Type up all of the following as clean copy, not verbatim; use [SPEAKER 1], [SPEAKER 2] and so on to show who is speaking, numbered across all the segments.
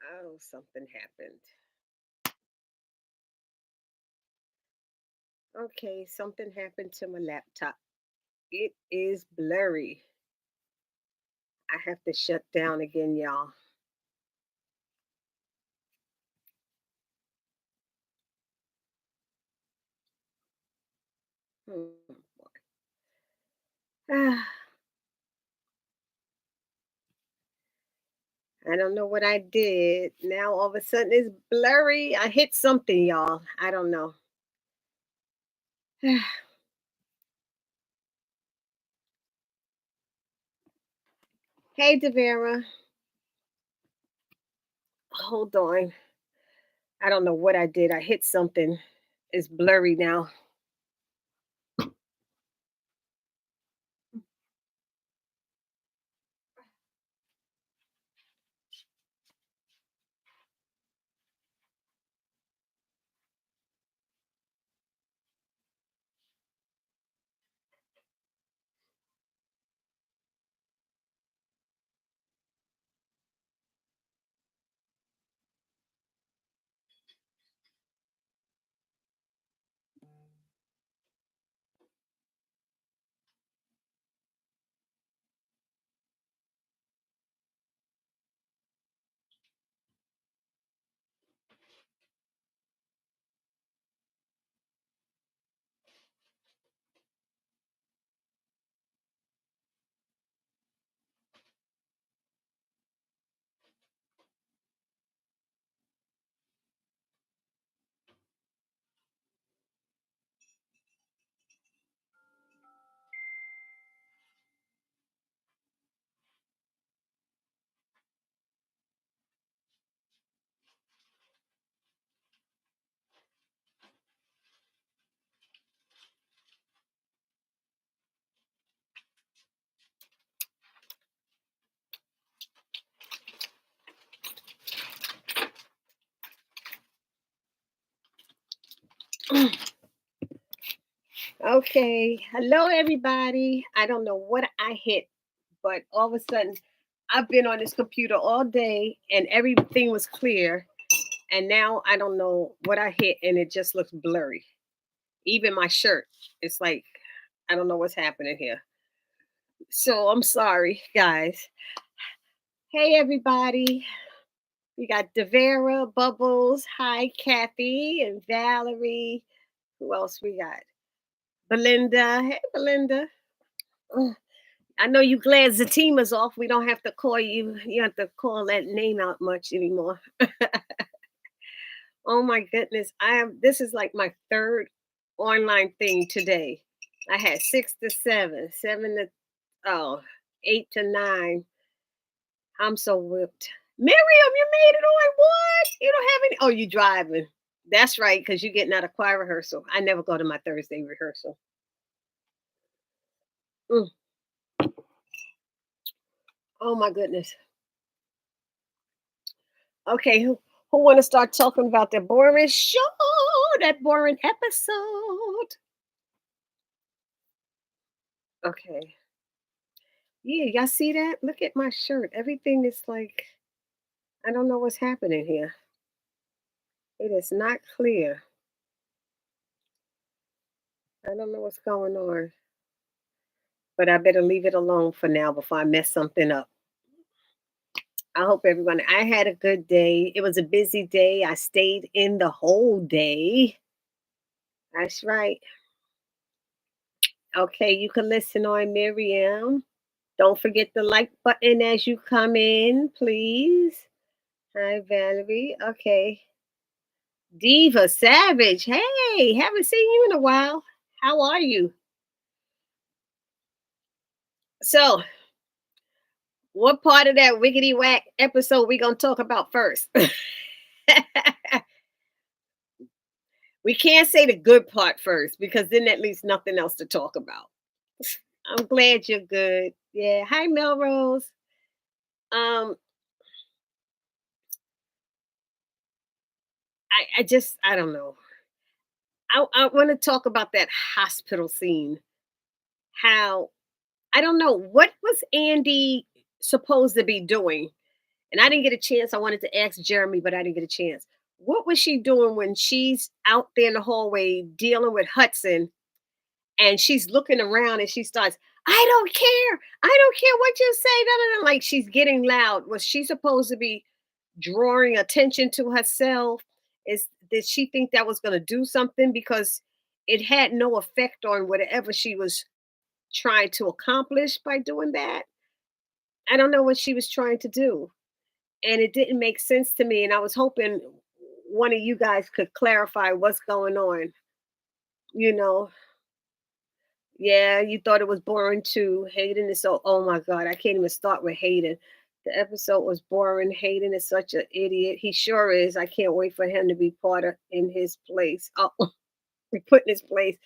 [SPEAKER 1] Oh, something happened. Okay, something happened to my laptop. It is blurry. I have to shut down again, y'all. Hmm. Ah, I don't know what I did. Now all of a sudden it's blurry. I hit something, y'all. I don't know. Hey, Devera. Hold on. I don't know what I did. I hit something. It's blurry now. Okay. Hello, everybody. I don't know what I hit, but all of a sudden, I've been on this computer all day and everything was clear. And now I don't know what I hit and it just looks blurry. Even my shirt. It's like, I don't know what's happening here. So I'm sorry, guys. Hey, everybody. We got Devera, Bubbles. Hi, Kathy and Valerie. Who else we got? Belinda. Hey, Belinda. Ugh, I know you glad Zatima's off. We don't have to call you. You have to call that name out much anymore. Oh my goodness. I am this is like my third online thing today. I had 6 to 7, 7 to oh, 8 to 9. I'm so whipped. Miriam, you made it on what? You don't have any. Oh, you driving. That's right, because you're getting out of choir rehearsal. I never go to my Thursday rehearsal. Mm. Oh my goodness. Okay, who want to start talking about that boring show, that boring episode? Okay. Yeah, y'all see that? Look at my shirt. Everything is like, I don't know what's happening here. It is not clear. I don't know what's going on, but I better leave it alone for now before I mess something up. I hope everyone, I had a good day. It was a busy day. I stayed in the whole day. That's right. Okay, you can listen on Miriam. Don't forget the like button as you come in, please. Hi, Valerie. Okay. Diva Savage. Hey, haven't seen you in a while. How are you? So, what part of that wiggity whack episode we gonna talk about first? We can't say the good part first because then that leaves nothing else to talk about. I'm glad you're good. Yeah. Hi, Melrose. Um, I don't know. I want to talk about that hospital scene. How I don't know what was Andy supposed to be doing, And I didn't get a chance. I wanted to ask Jeremy, but I didn't get a chance. What was she doing when she's out there in the hallway dealing with Hudson and she's looking around and she starts, I don't care. I don't care what you say. Da, da, da," like she's getting loud. Was she supposed to be drawing attention to herself? Did she think that was going to do something? Because it had no effect on whatever she was trying to accomplish by doing that. I don't know what she was trying to do. And it didn't make sense to me. And I was hoping one of you guys could clarify what's going on. You know, yeah, you thought it was boring too. Hayden is so, oh my God, I can't even start with Hayden. The episode was boring. Hayden is such an idiot. He sure is. I can't wait for him to be part of in his place. Oh, we put in his place.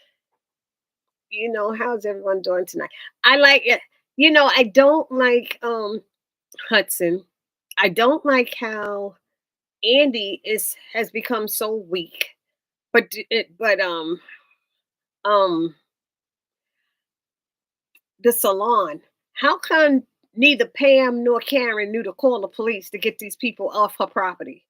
[SPEAKER 1] How's everyone doing tonight? I like it. I don't like Hudson. I don't like how Andy has become so weak. But the salon. How come neither Pam nor Karen knew to call the police to get these people off her property?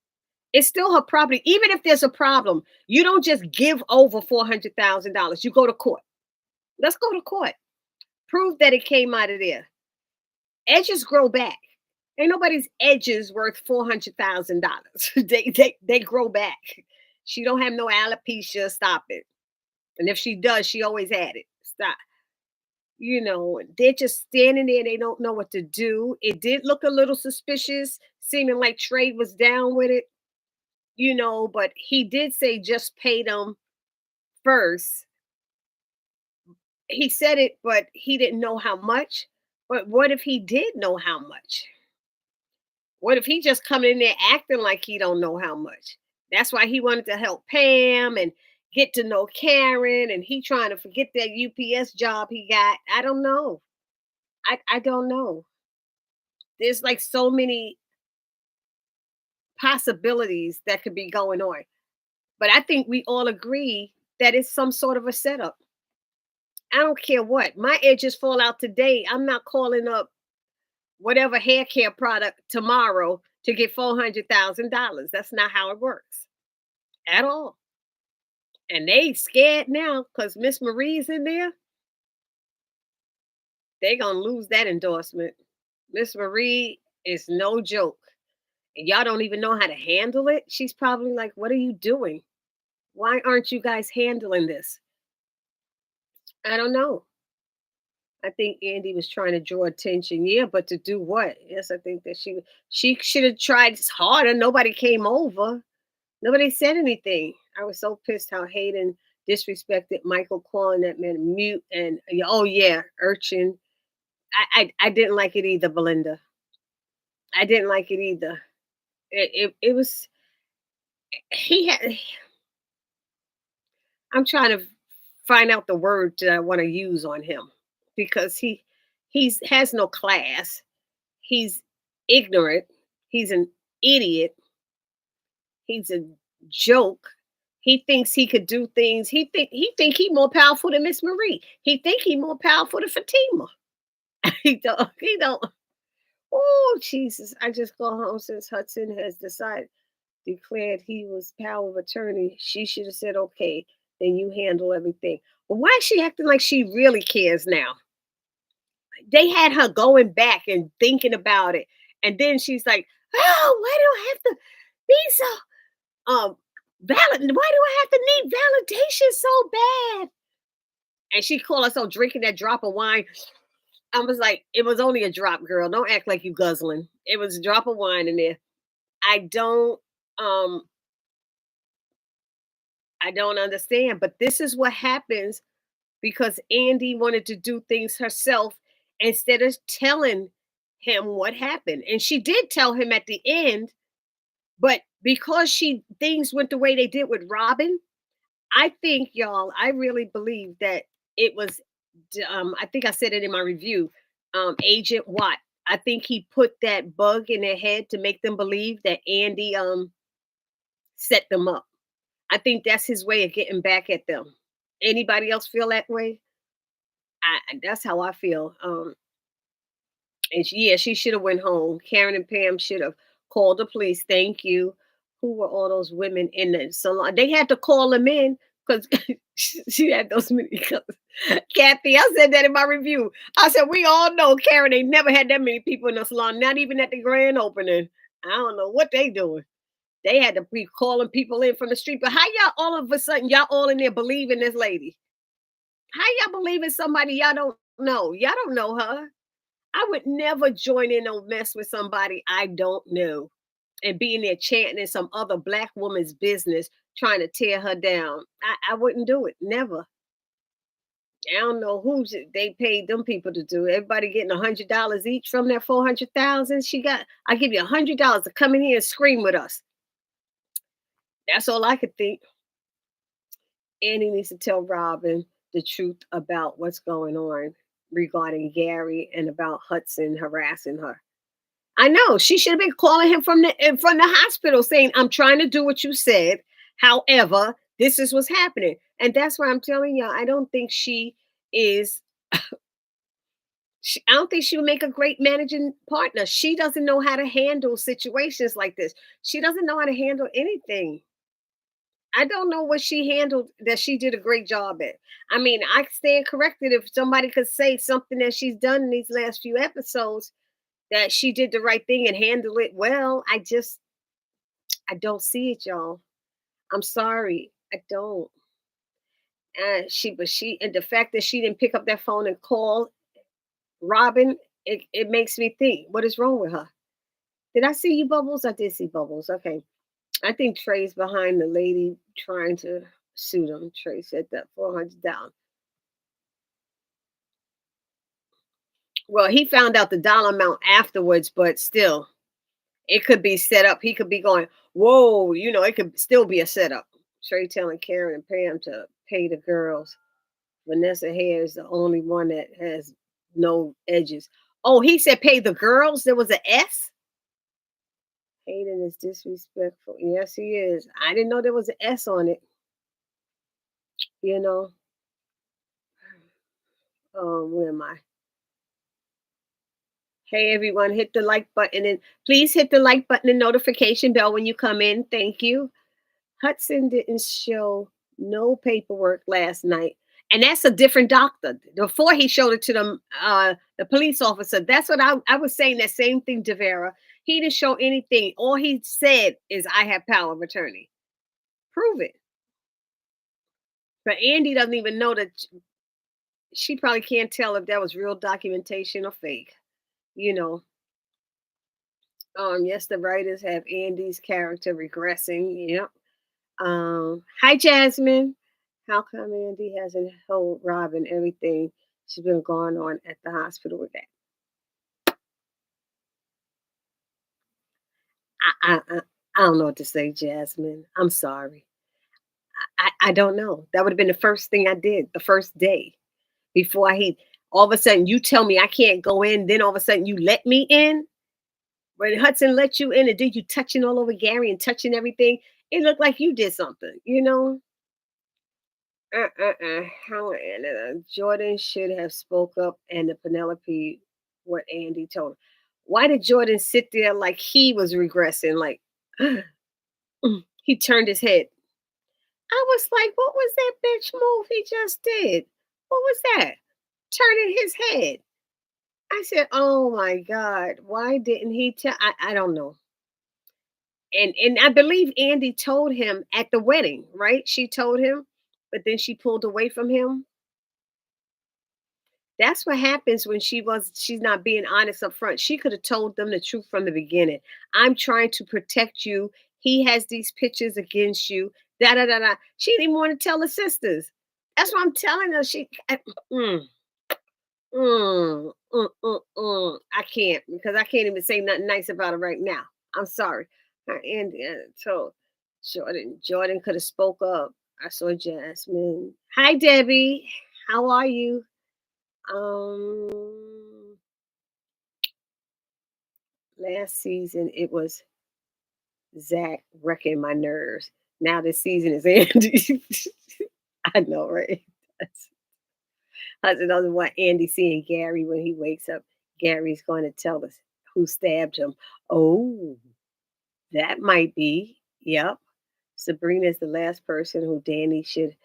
[SPEAKER 1] It's still her property. Even if there's a problem, you don't just give over $400,000. You go to court. Let's go to court. Prove that it came out of there. Edges grow back. Ain't nobody's edges worth $400,000. They grow back. She don't have no alopecia. Stop it. And if she does, she always had it. Stop. They're just standing there. They don't know what to do. It did look a little suspicious, seeming like Trey was down with it, but he did say just pay them first. He said it, but he didn't know how much. But what if he did know how much? What if he just coming in there acting like he don't know how much? That's why he wanted to help Pam and get to know Karen, and he trying to forget that UPS job he got. I don't know. I don't know. There's like so many possibilities that could be going on. But I think we all agree that it's some sort of a setup. I don't care what. My edges fall out today. I'm not calling up whatever hair care product tomorrow to get $400,000. That's not how it works at all. And they scared now because Miss Marie's in there. They gonna lose that endorsement. Miss Marie is no joke. And y'all don't even know how to handle it. She's probably like, what are you doing? Why aren't you guys handling this? I don't know. I think Andy was trying to draw attention. Yeah, but to do what? Yes, I think that she should have tried harder. Nobody came over. Nobody said anything. I was so pissed how Hayden disrespected Michael, calling that man mute, and oh yeah, urchin. I didn't like it either, Belinda. I didn't like it either. It was he had. I'm trying to find out the word that I want to use on him because he's has no class. He's ignorant. He's an idiot. He's a joke. He thinks he could do things. He think he more powerful than Miss Marie. He think he more powerful than Fatima. He don't. Oh Jesus! I just go home since Hudson has declared he was power of attorney. She should have said, "Okay, then you handle everything." But why is she acting like she really cares now? They had her going back and thinking about it, and then she's like, "Oh, why do I have to be so valid? Why do I have to need validation so bad?" And she called herself drinking that drop of wine. I was like, it was only a drop, girl. Don't act like you guzzling. It was a drop of wine in there. I don't um I don't understand, but this is what happens because Andy wanted to do things herself instead of telling him what happened. And she did tell him at the end, but because things went the way they did with Robin, I think y'all, I really believe that it was I think I said it in my review, Agent Watt. I think he put that bug in their head to make them believe that Andy set them up. I think that's his way of getting back at them. Anybody else feel that way? That's how I feel. And she should have went home. Karen and Pam should have. Call the police. Thank you. Who were all those women in the salon? They had to call them in because she had those many colors. Kathy, I said that in my review. I said, we all know Karen ain't never had that many people in the salon, not even at the grand opening. I don't know what they doing. They had to be calling people in from the street. But how y'all all of a sudden, y'all all in there believe in this lady? How y'all believe in somebody y'all don't know? Y'all don't know her. I would never join in no mess with somebody I don't know and be in there chanting in some other black woman's business trying to tear her down. I wouldn't do it. Never. I don't know who they paid them people to do. Everybody getting $100 each from that 400,000. She got. I give you $100 to come in here and scream with us. That's all I could think. Annie needs to tell Robin the truth about what's going on regarding Gary and about Hudson harassing her. I know she should have been calling him from the hospital saying, "I'm trying to do what you said. However, this is what's happening." And that's why I'm telling y'all, I don't think she is. I don't think she would make a great managing partner. She doesn't know how to handle situations like this. She doesn't know how to handle anything. I don't know what she handled that she did a great job at. I mean, I stand corrected if somebody could say something that she's done in these last few episodes that she did the right thing and handle it well. I don't see it, y'all. I'm sorry. I don't. And the fact that she didn't pick up that phone and call Robin, it makes me think, what is wrong with her? Did I see you, Bubbles? I did see Bubbles. Okay. I think Trey's behind the lady trying to sue them. Trey said that 400 down. Well, he found out the dollar amount afterwards, but still, it could be set up. He could be going, whoa, it could still be a setup. Trey telling Karen and Pam to pay the girls. Vanessa Hare is the only one that has no edges. Oh, he said pay the girls. There was an S. Hayden is disrespectful. Yes, he is. I didn't know there was an S on it. You know. Where am I? Hey everyone, hit the like button and please hit the like button and notification bell when you come in. Thank you. Hudson didn't show no paperwork last night. And that's a different doctor. Before he showed it to the police officer. That's what I was saying, that same thing to Vera. He didn't show anything. All he said is, I have power of attorney. Prove it. But Andy doesn't even know that she probably can't tell if that was real documentation or fake. You know. Yes, the writers have Andy's character regressing. Yep. Hi Jasmine. How come Andy hasn't told Robin everything she's been going on at the hospital with that? I don't know what to say, Jasmine. I'm sorry. I don't know. That would have been the first thing I did the first day before all of a sudden you tell me I can't go in, then all of a sudden you let me in. When Hudson let you in and did you touching all over Gary and touching everything, it looked like you did something. How Jordan should have spoke up and the Penelope what Andy told him. Why did Jordan sit there like he was regressing? Like he turned his head. I was like, what was that bitch move he just did? What was that? Turning his head. I said, oh my God, why didn't he tell? I don't know. And I believe Andy told him at the wedding, right? She told him, but then she pulled away from him. That's what happens when she's not being honest up front. She could have told them the truth from the beginning. I'm trying to protect you. He has these pictures against you. Da da da da. She didn't even want to tell the sisters. That's what I'm telling her. Mm, I can't because I can't even say nothing nice about her right now. I'm sorry. And told Jordan could have spoke up. I saw Jasmine. Hi Debbie. How are you? Um, Last season it was Zach wrecking my nerves. Now this season is Andy. I know, right? I doesn't want Andy seeing Gary when he wakes up. Gary's going to tell us who stabbed him. Oh, That might be. Yep. Sabrina is the last person who Danny should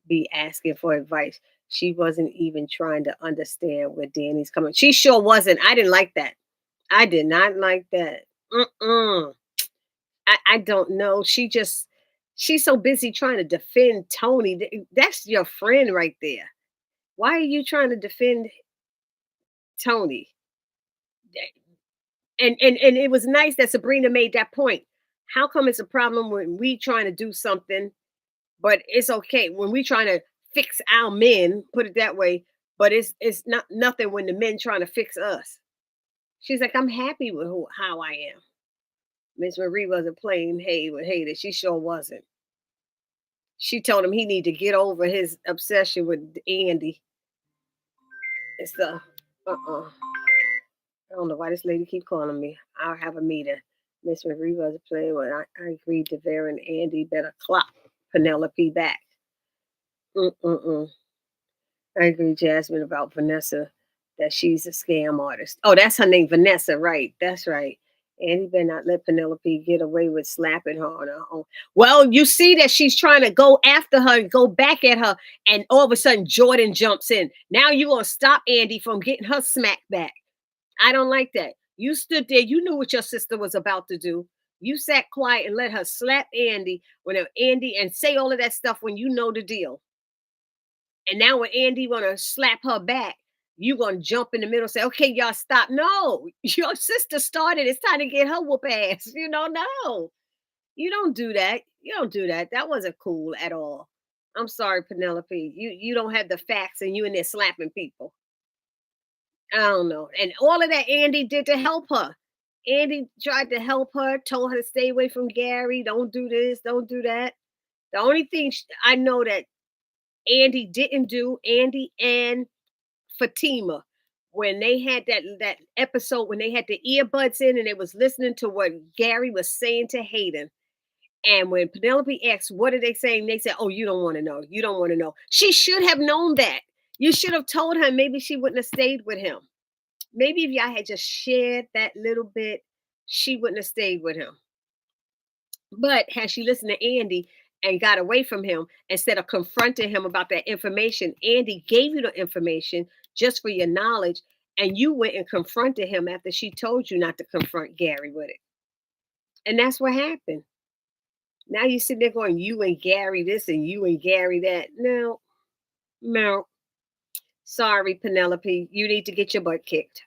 [SPEAKER 1] be asking for advice. She wasn't even trying to understand where Danny's coming. She sure wasn't. I didn't like that. I did not like that. Mm-mm. I don't know. She's so busy trying to defend Tony. That's your friend right there. Why are you trying to defend Tony? And it was nice that Sabrina made that point. How come it's a problem when we trying to do something, but it's okay when we trying to fix our men, put it that way, but it's not nothing when the men trying to fix us. She's like, I'm happy with how I am. Miss Marie wasn't playing hey with haters. She sure wasn't. She told him he need to get over his obsession with Andy and stuff. Uh-uh. I don't know why this lady keep calling me. I'll have a meeting. Miss Marie wasn't playing with. I agreed to Vera and Andy better clock Penelope back. Mm-mm-mm. I agree, Jasmine, about Vanessa, that she's a scam artist. Oh, that's her name, Vanessa, right? That's right. Andy better not let Penelope get away with slapping her on her own. Well, you see that she's trying to go after her and go back at her, and all of a sudden Jordan jumps in. Now you gonna stop Andy from getting her smack back. I don't like that. You stood there, you knew what your sister was about to do. You sat quiet and let her slap Andy when Andy and say all of that stuff when you know the deal. And now when Andy wanna slap her back, you gonna jump in the middle and say, okay, y'all stop. No, your sister started. It's time to get her whoop ass. No. You don't do that. You don't do that. That wasn't cool at all. I'm sorry, Penelope. You don't have the facts and you in there slapping people. I don't know. And all of that Andy did to help her. Andy tried to help her, told her to stay away from Gary. Don't do this, don't do that. The only thing I know that Andy didn't do, Andy and Fatima, when they had that episode when they had the earbuds in and they was listening to what Gary was saying to Hayden. And when Penelope asked, what are they saying? They said, oh, you don't want to know. You don't want to know. She should have known that. You should have told her. Maybe she wouldn't have stayed with him. Maybe if y'all had just shared that little bit, she wouldn't have stayed with him. But had she listened to Andy and got away from him instead of confronting him about that information, Andy gave you the information just for your knowledge, and you went and confronted him after she told you not to confront Gary with it. And that's what happened. Now you sit there going, you and Gary this and you and Gary that. No, no. Sorry, Penelope. You need to get your butt kicked.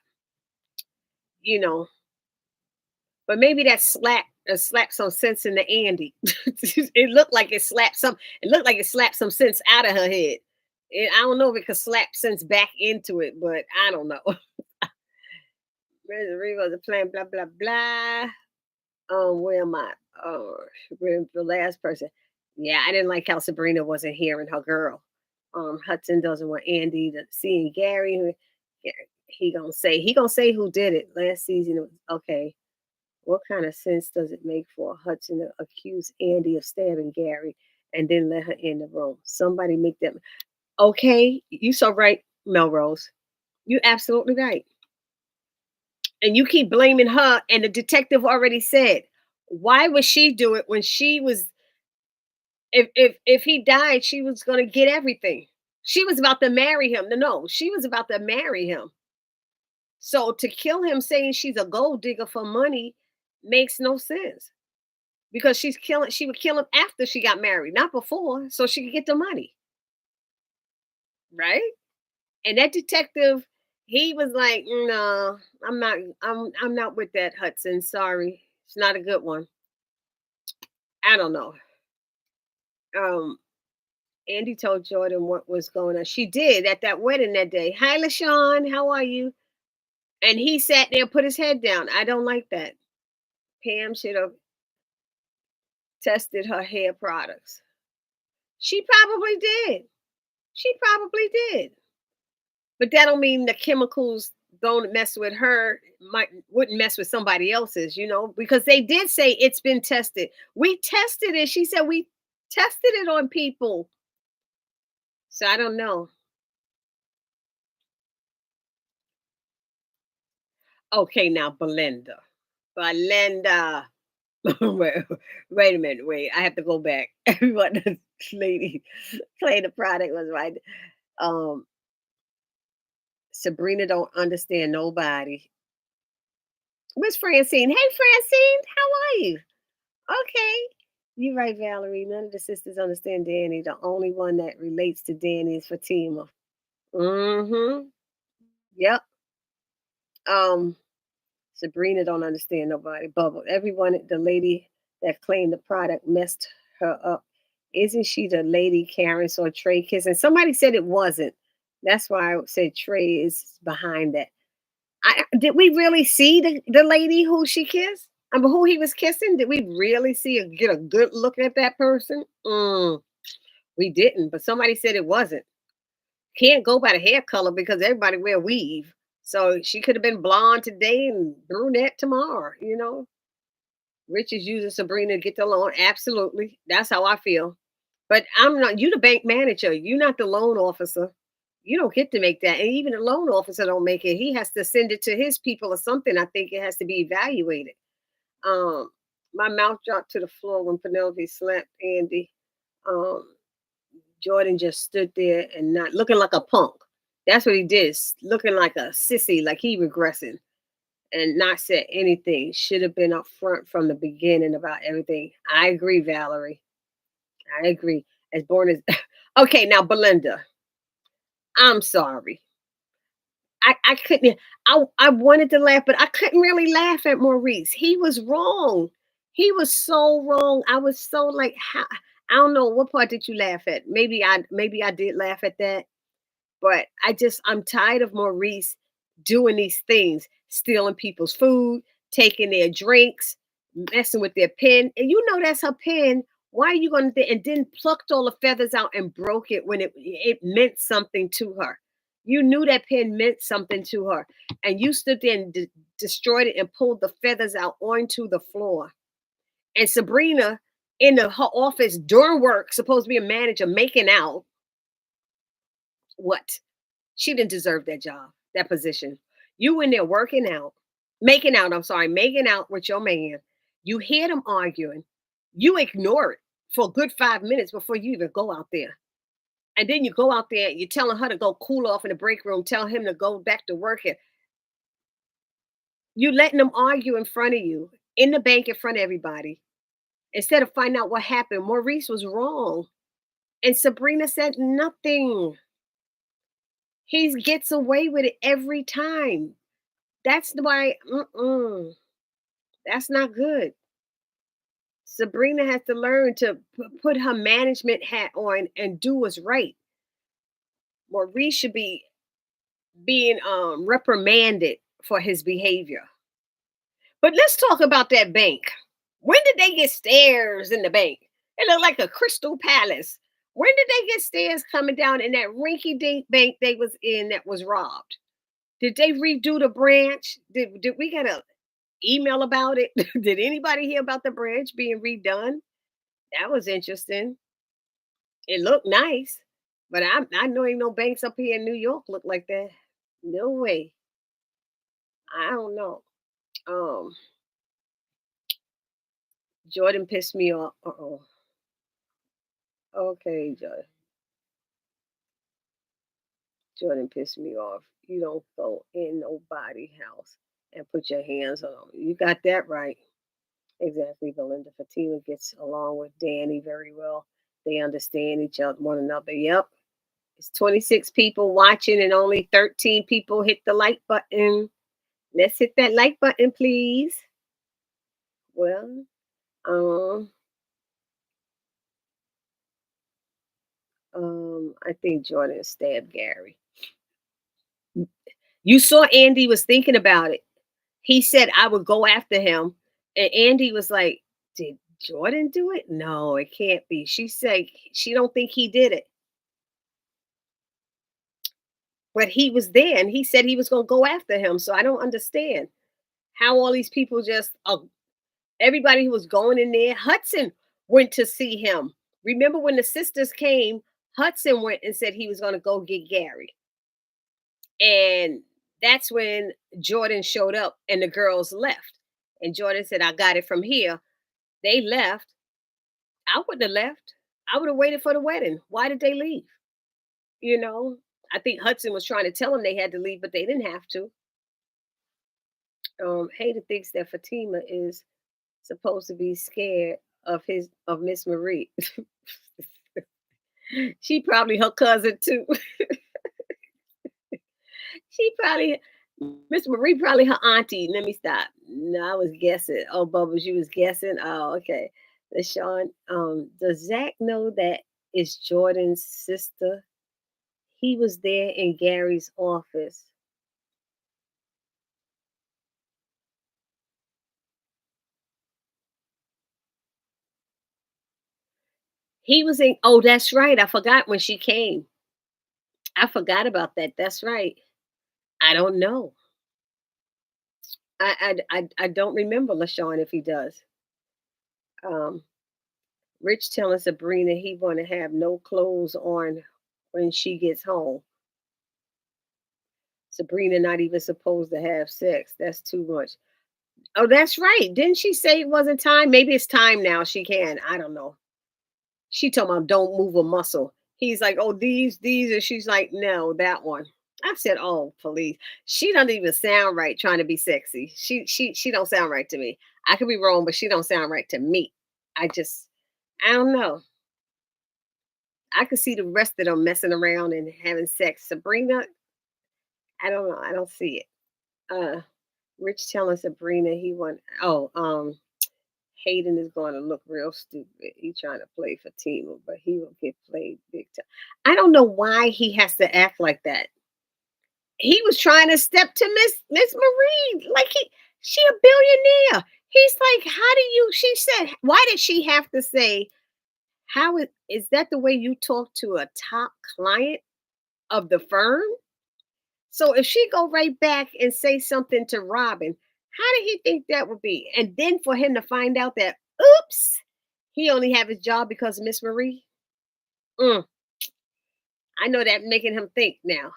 [SPEAKER 1] You know, but maybe that slapped some sense into Andy. It looked like it slapped some. It looked like it slapped some sense out of her head. I don't know if it could slap sense back into it, but I don't know. Ready was a plan, blah blah blah. Where am I? Oh, the last person. Yeah, I didn't like how Sabrina wasn't hearing her girl. Hudson doesn't want Andy to see Gary. He gonna say who did it last season. It was, okay, what kind of sense does it make for Hudson to accuse Andy of stabbing Gary and then let her in the room? Somebody make them. Okay, you so right, Melrose. You absolutely right. And you keep blaming her, and the detective already said, why would she do it when she was if he died, she was gonna get everything. She was about to marry him. No, she was about to marry him. So to kill him saying she's a gold digger for money makes no sense. Because she would kill him after she got married, not before, so she could get the money. Right? And that detective, he was like, no, I'm not with that, Hudson. Sorry. It's not a good one. I don't know. Um, Andy told Jordan what was going on. She did at that wedding that day. Hi, LaShawn, how are you? And he sat there, put his head down. I don't like that. Pam should have tested her hair products. She probably did. She probably did. But that don't mean the chemicals don't mess with her, wouldn't mess with somebody else's, because they did say it's been tested. We tested it. She said we tested it on people. So I don't know. Okay, now Belinda. Belinda. wait, wait a minute. Wait, I have to go back. What the lady playing the product was right. Um, Sabrina don't understand nobody. Where's Francine? Hey, Francine, how are you? Okay. You're right, Valerie. None of the sisters understand Danny. The only one that relates to Danny is Fatima. Mm-hmm. Yep. Um, Sabrina don't understand nobody. Bubble. Everyone, the lady that claimed the product messed her up. Isn't she the lady Karen saw Trey kissing? Somebody said it wasn't. That's why I said Trey is behind that. Did we really see the lady who she kissed? I mean, who he was kissing? Did we really see get a good look at that person? We didn't, but somebody said it wasn't. Can't go by the hair color because everybody wear weave. So she could have been blonde today and brunette tomorrow. Rich is using Sabrina to get the loan. Absolutely, that's how I feel. But I'm not. You the bank manager. You're not the loan officer. You don't get to make that. And even the loan officer don't make it. He has to send it to his people or something. I think it has to be evaluated. Um, my mouth dropped to the floor when Penelope slapped Andy. Um, Jordan just stood there and not looking like a punk. That's what he did, looking like a sissy, like he regressing and not said anything. Should have been up front from the beginning about everything. I agree, Valerie. I agree. As born as okay, now Belinda. I'm sorry. I couldn't. I wanted to laugh, but I couldn't really laugh at Maurice. He was wrong. He was so wrong. I was so like, how, I don't know what part did you laugh at. Maybe I did laugh at that, but I'm tired of Maurice doing these things, stealing people's food, taking their drinks, messing with their pen. And you know that's her pen. Why are you going to and then plucked all the feathers out and broke it when it meant something to her? You knew that pen meant something to her, and you stood there and destroyed it and pulled the feathers out onto the floor. And Sabrina in her office during work, supposed to be a manager, making out. What? She didn't deserve that job, that position. You in there working out, making out, I'm sorry, making out with your man. You hear them arguing. You ignore it for a good 5 minutes before you even go out there. And then you go out there, you're telling her to go cool off in the break room, tell him to go back to work. You letting them argue in front of you, in the bank in front of everybody, instead of finding out what happened. Maurice was wrong. And Sabrina said nothing. He gets away with it every time. That's why, that's not good. Sabrina has to learn to put her management hat on and do what's right. Maurice should be being reprimanded for his behavior. But let's talk about that bank. When did they get stairs in the bank? It looked like a crystal palace. When did they get stairs coming down in that rinky-dink bank they was in that was robbed? Did they redo the branch? Did we get a email about it? Did anybody hear about the branch being redone? That was interesting. It looked nice, but I know ain't no banks up here in New York look like that. No way. I don't know. Um, Jordan pissed me off. Uh-oh. Okay, Jordan pissed me off. You don't go in nobody house and put your hands on them. You got that right. Exactly, Belinda. Fatima gets along with Danny very well. They understand each other, one another. Yep. It's 26 people watching and only 13 people hit the like button. Let's hit that like button, please. Well, um, I think Jordan stabbed Gary. You saw Andy was thinking about it. He said I would go after him, and Andy was like, "Did Jordan do it? No, it can't be." She said she don't think he did it, but he was there, and he said he was going to go after him. So I don't understand how all these people just everybody who was going in there. Hudson went to see him. Remember when the sisters came? Hudson went and said he was going to go get Gary, and that's when Jordan showed up and the girls left. And Jordan said, "I got it from here." They left. I wouldn't have left. I would have waited for the wedding. Why did they leave? You know, I think Hudson was trying to tell them they had to leave, but they didn't have to. Hader thinks that Fatima is supposed to be scared of Miss Marie. She probably her cousin too. She probably Miss Marie probably her auntie. Let me stop. No, I was guessing. Oh, Bubbles, you was guessing. Oh, okay. LaShawn, does Zach know that it's Jordan's sister? He was there in Gary's office. He was in. Oh, that's right. I forgot when she came. I forgot about that. That's right. I don't know. I don't remember LaShawn if he does. Um, Rich telling Sabrina he want to have no clothes on when she gets home. Sabrina not even supposed to have sex. That's too much. Oh, that's right. Didn't she say it wasn't time? Maybe it's time now. She can. I don't know. She told him don't move a muscle. He's like, oh, these, and she's like, no, that one. I said, oh, police. She doesn't even sound right trying to be sexy. She don't sound right to me. I could be wrong, but she don't sound right to me. I don't know. I could see the rest of them messing around and having sex. Sabrina, I don't know. I don't see it. Uh, Rich telling Sabrina he want. Hayden is going to look real stupid. He trying to play for Fatima, but he will get played big time. I don't know why he has to act like that. He was trying to step to Miss Marie, like she a billionaire. He's like, how do you? She said, why did she have to say? Is that the way you talk to a top client of the firm? So if she go right back and say something to Robin, how did he think that would be? And then for him to find out that, oops, he only have his job because of Miss Marie. Mm, I know that making him think now.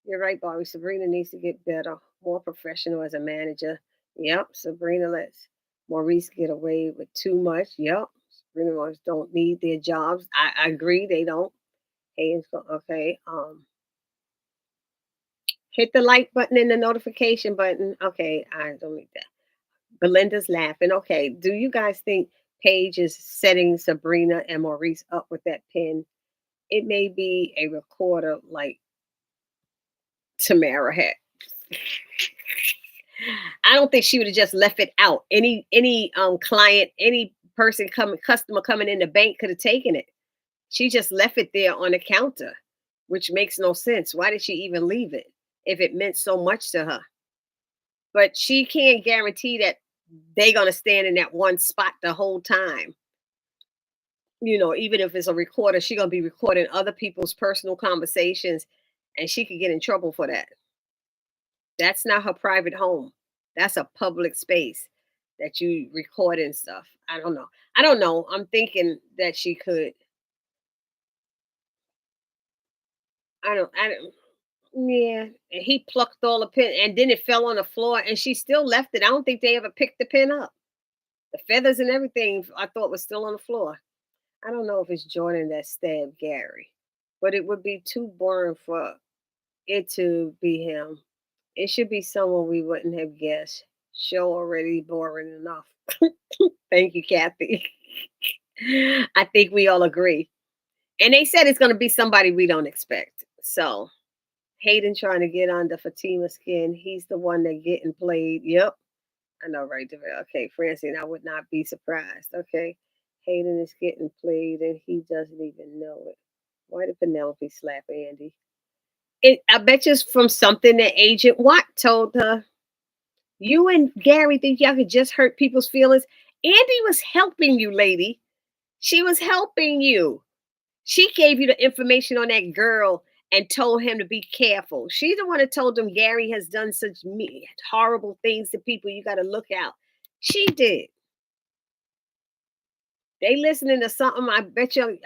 [SPEAKER 1] You're right, Bobby. Sabrina needs to get better, more professional as a manager. Yep, Sabrina lets Maurice get away with too much. Yep, Sabrina ones don't need their jobs. I agree, they don't. Hey, okay. Hit the like button and the notification button. Okay, I don't need that. Belinda's laughing. Okay, do you guys think Paige is setting Sabrina and Maurice up with that pin? It may be a recorder like Tamara had. I don't think she would have just left it out. Any client, any person coming customer coming in the bank could have taken it. She just left it there on the counter, which makes no sense. Why did she even leave it if it meant so much to her? But she can't guarantee that they're gonna stand in that one spot the whole time. Even if it's a recorder, she's gonna be recording other people's personal conversations, and she could get in trouble for that. That's not her private home. That's a public space that you record and stuff. I don't know. I don't know. I'm thinking that she could. I don't. Yeah. And he plucked all the pin, and then it fell on the floor, and she still left it. I don't think they ever picked the pin up. The feathers and everything I thought was still on the floor. I don't know if it's Jordan that stabbed Gary, but it would be too boring for it to be him. It should be someone we wouldn't have guessed. Show already boring enough. Thank you, Kathy. I think we all agree. And they said it's going to be somebody we don't expect. So Hayden trying to get under Fatima's skin. He's the one that getting played. Yep. I know, right? Okay, Francine, I would not be surprised. Okay. Hayden is getting played and he doesn't even know it. Why did Penelope slap Andy? I bet you it's from something that Agent Watt told her. You and Gary think y'all could just hurt people's feelings. Andy was helping you, lady. She was helping you. She gave you the information on that girl and told him to be careful. She's the one that told him Gary has done such horrible things to people. You got to look out. She did. They listening to something. I bet you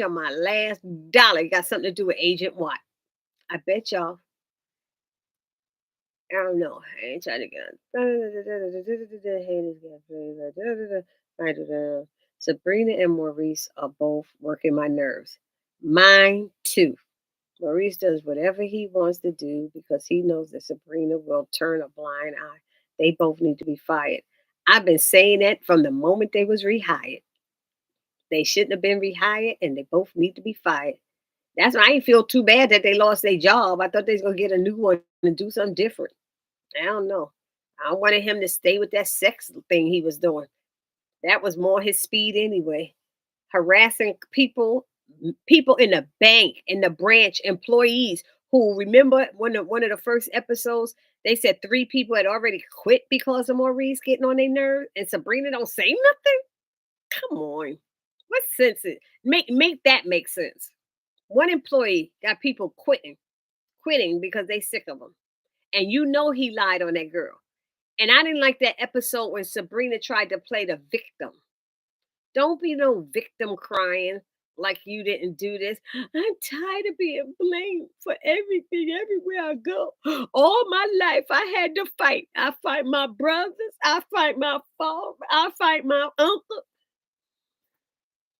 [SPEAKER 1] my last dollar got something to do with Agent Watt. I bet y'all. I don't know. I ain't trying to get on. Write it down. Sabrina and Maurice are both working my nerves. Mine too. Maurice does whatever he wants to do because he knows that Sabrina will turn a blind eye. They both need to be fired. I've been saying that from the moment they was rehired. They shouldn't have been rehired and they both need to be fired. That's why I ain't feel too bad that they lost their job. I thought they was gonna get a new one and do something different. I don't know. I wanted him to stay with that sex thing he was doing. That was more his speed anyway. Harassing people in the bank, in the branch, employees who remember one of the first episodes, they said three people had already quit because of Maurice getting on their nerves, and Sabrina don't say nothing. Come on, what sense it make that make sense? One employee got people quitting because they sick of him, and you know he lied on that girl. And I didn't like that episode when Sabrina tried to play the victim. Don't be no victim crying like you didn't do this. I'm tired of being blamed for everything everywhere I go. All my life I had to fight. I fight my brothers. I fight my father. I fight my uncle.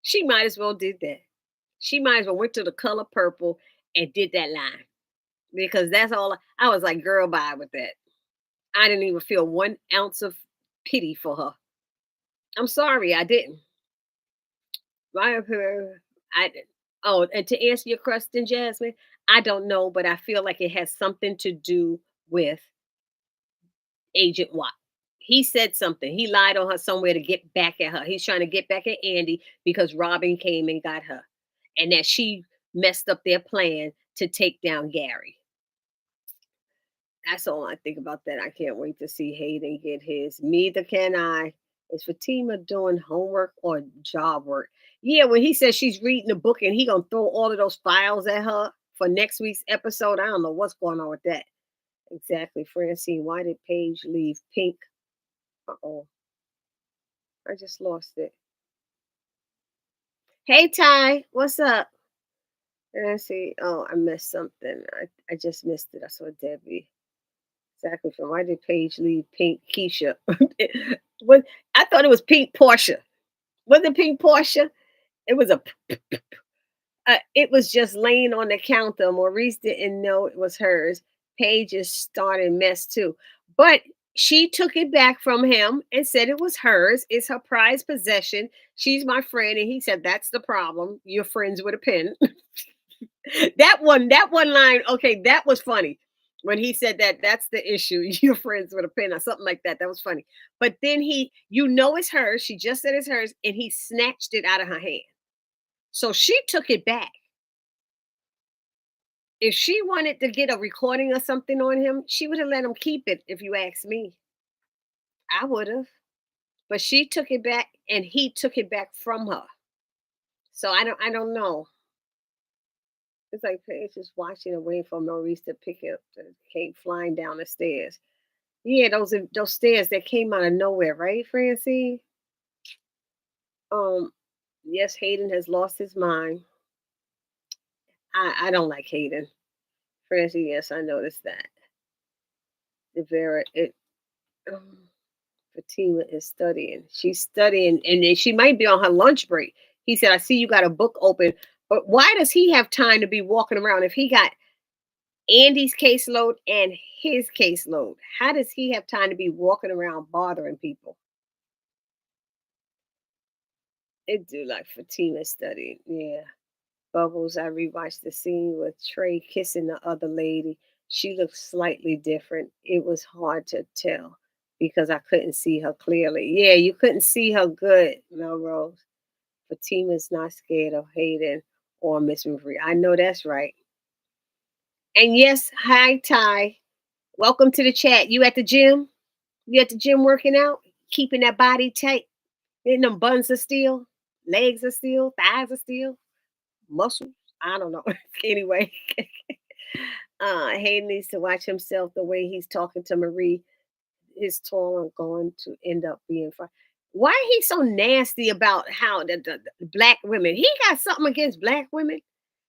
[SPEAKER 1] She might as well did that. She might as well went to the color purple and did that line because that's all I was like, girl, bye with that. I didn't even feel 1 ounce of pity for her. I'm sorry, I didn't. Why of her? I Oh, and to answer your question, Jasmine, I don't know, but I feel like it has something to do with Agent Watt. He said something. He lied on her somewhere to get back at her. He's trying to get back at Andy because Robin came and got her, and that she messed up their plan to take down Gary. That's all I think about that. I can't wait to see Hayden get his. Neither can I. Is Fatima doing homework or job work? Yeah, when he says she's reading a book and he gonna throw all of those files at her for next week's episode, I don't know what's going on with that. Exactly, Francine. Why did Paige leave Pink? Uh-oh, I just lost it. Hey Ty, what's up? And I see. Oh, I missed something. I just missed it. I saw Debbie. Exactly. From why did Paige leave Pink Keisha? What I thought it was Pink Portia. Was it Pink Portia? It was a. It was just laying on the counter. Maurice didn't know it was hers. Paige is starting mess too, but she took it back from him and said it was hers. It's her prized possession. She's my friend, and he said that's the problem. You're friends with a pen. That one line, okay, that was funny. When he said that, that's the issue. You're friends with a pen or something like that. That was funny. But then it's hers. She just said it's hers, and he snatched it out of her hand. So she took it back. If she wanted to get a recording or something on him, she would have let him keep it, if you ask me. I would have. But she took it back and he took it back from her. So I don't know. It's like Paige just watching and waiting for Maurice to pick it up and came flying down the stairs. Yeah, those stairs that came out of nowhere, right, Francine? Um, yes, Hayden has lost his mind. I don't like Hayden. Francine, yes, I noticed that. The very it Fatima is studying. She's studying, and then she might be on her lunch break. He said, "I see you got a book open." But why does he have time to be walking around if he got Andy's caseload and his caseload? How does he have time to be walking around bothering people? It do like Fatima studying. Yeah. Bubbles, I rewatched the scene with Trey kissing the other lady. She looked slightly different. It was hard to tell because I couldn't see her clearly. Yeah, you couldn't see her good, Melrose. Fatima's not scared of Hayden or Miss Marie. I know that's right. And yes, hi Ty. Welcome to the chat. You at the gym? You at the gym working out? Keeping that body tight? Getting them buns are steel, legs are steel, thighs are steel, muscles. I don't know. Anyway, Hayden needs to watch himself the way he's talking to Marie. His tall and going to end up being fine. Why he so nasty about how the black women? He got something against black women.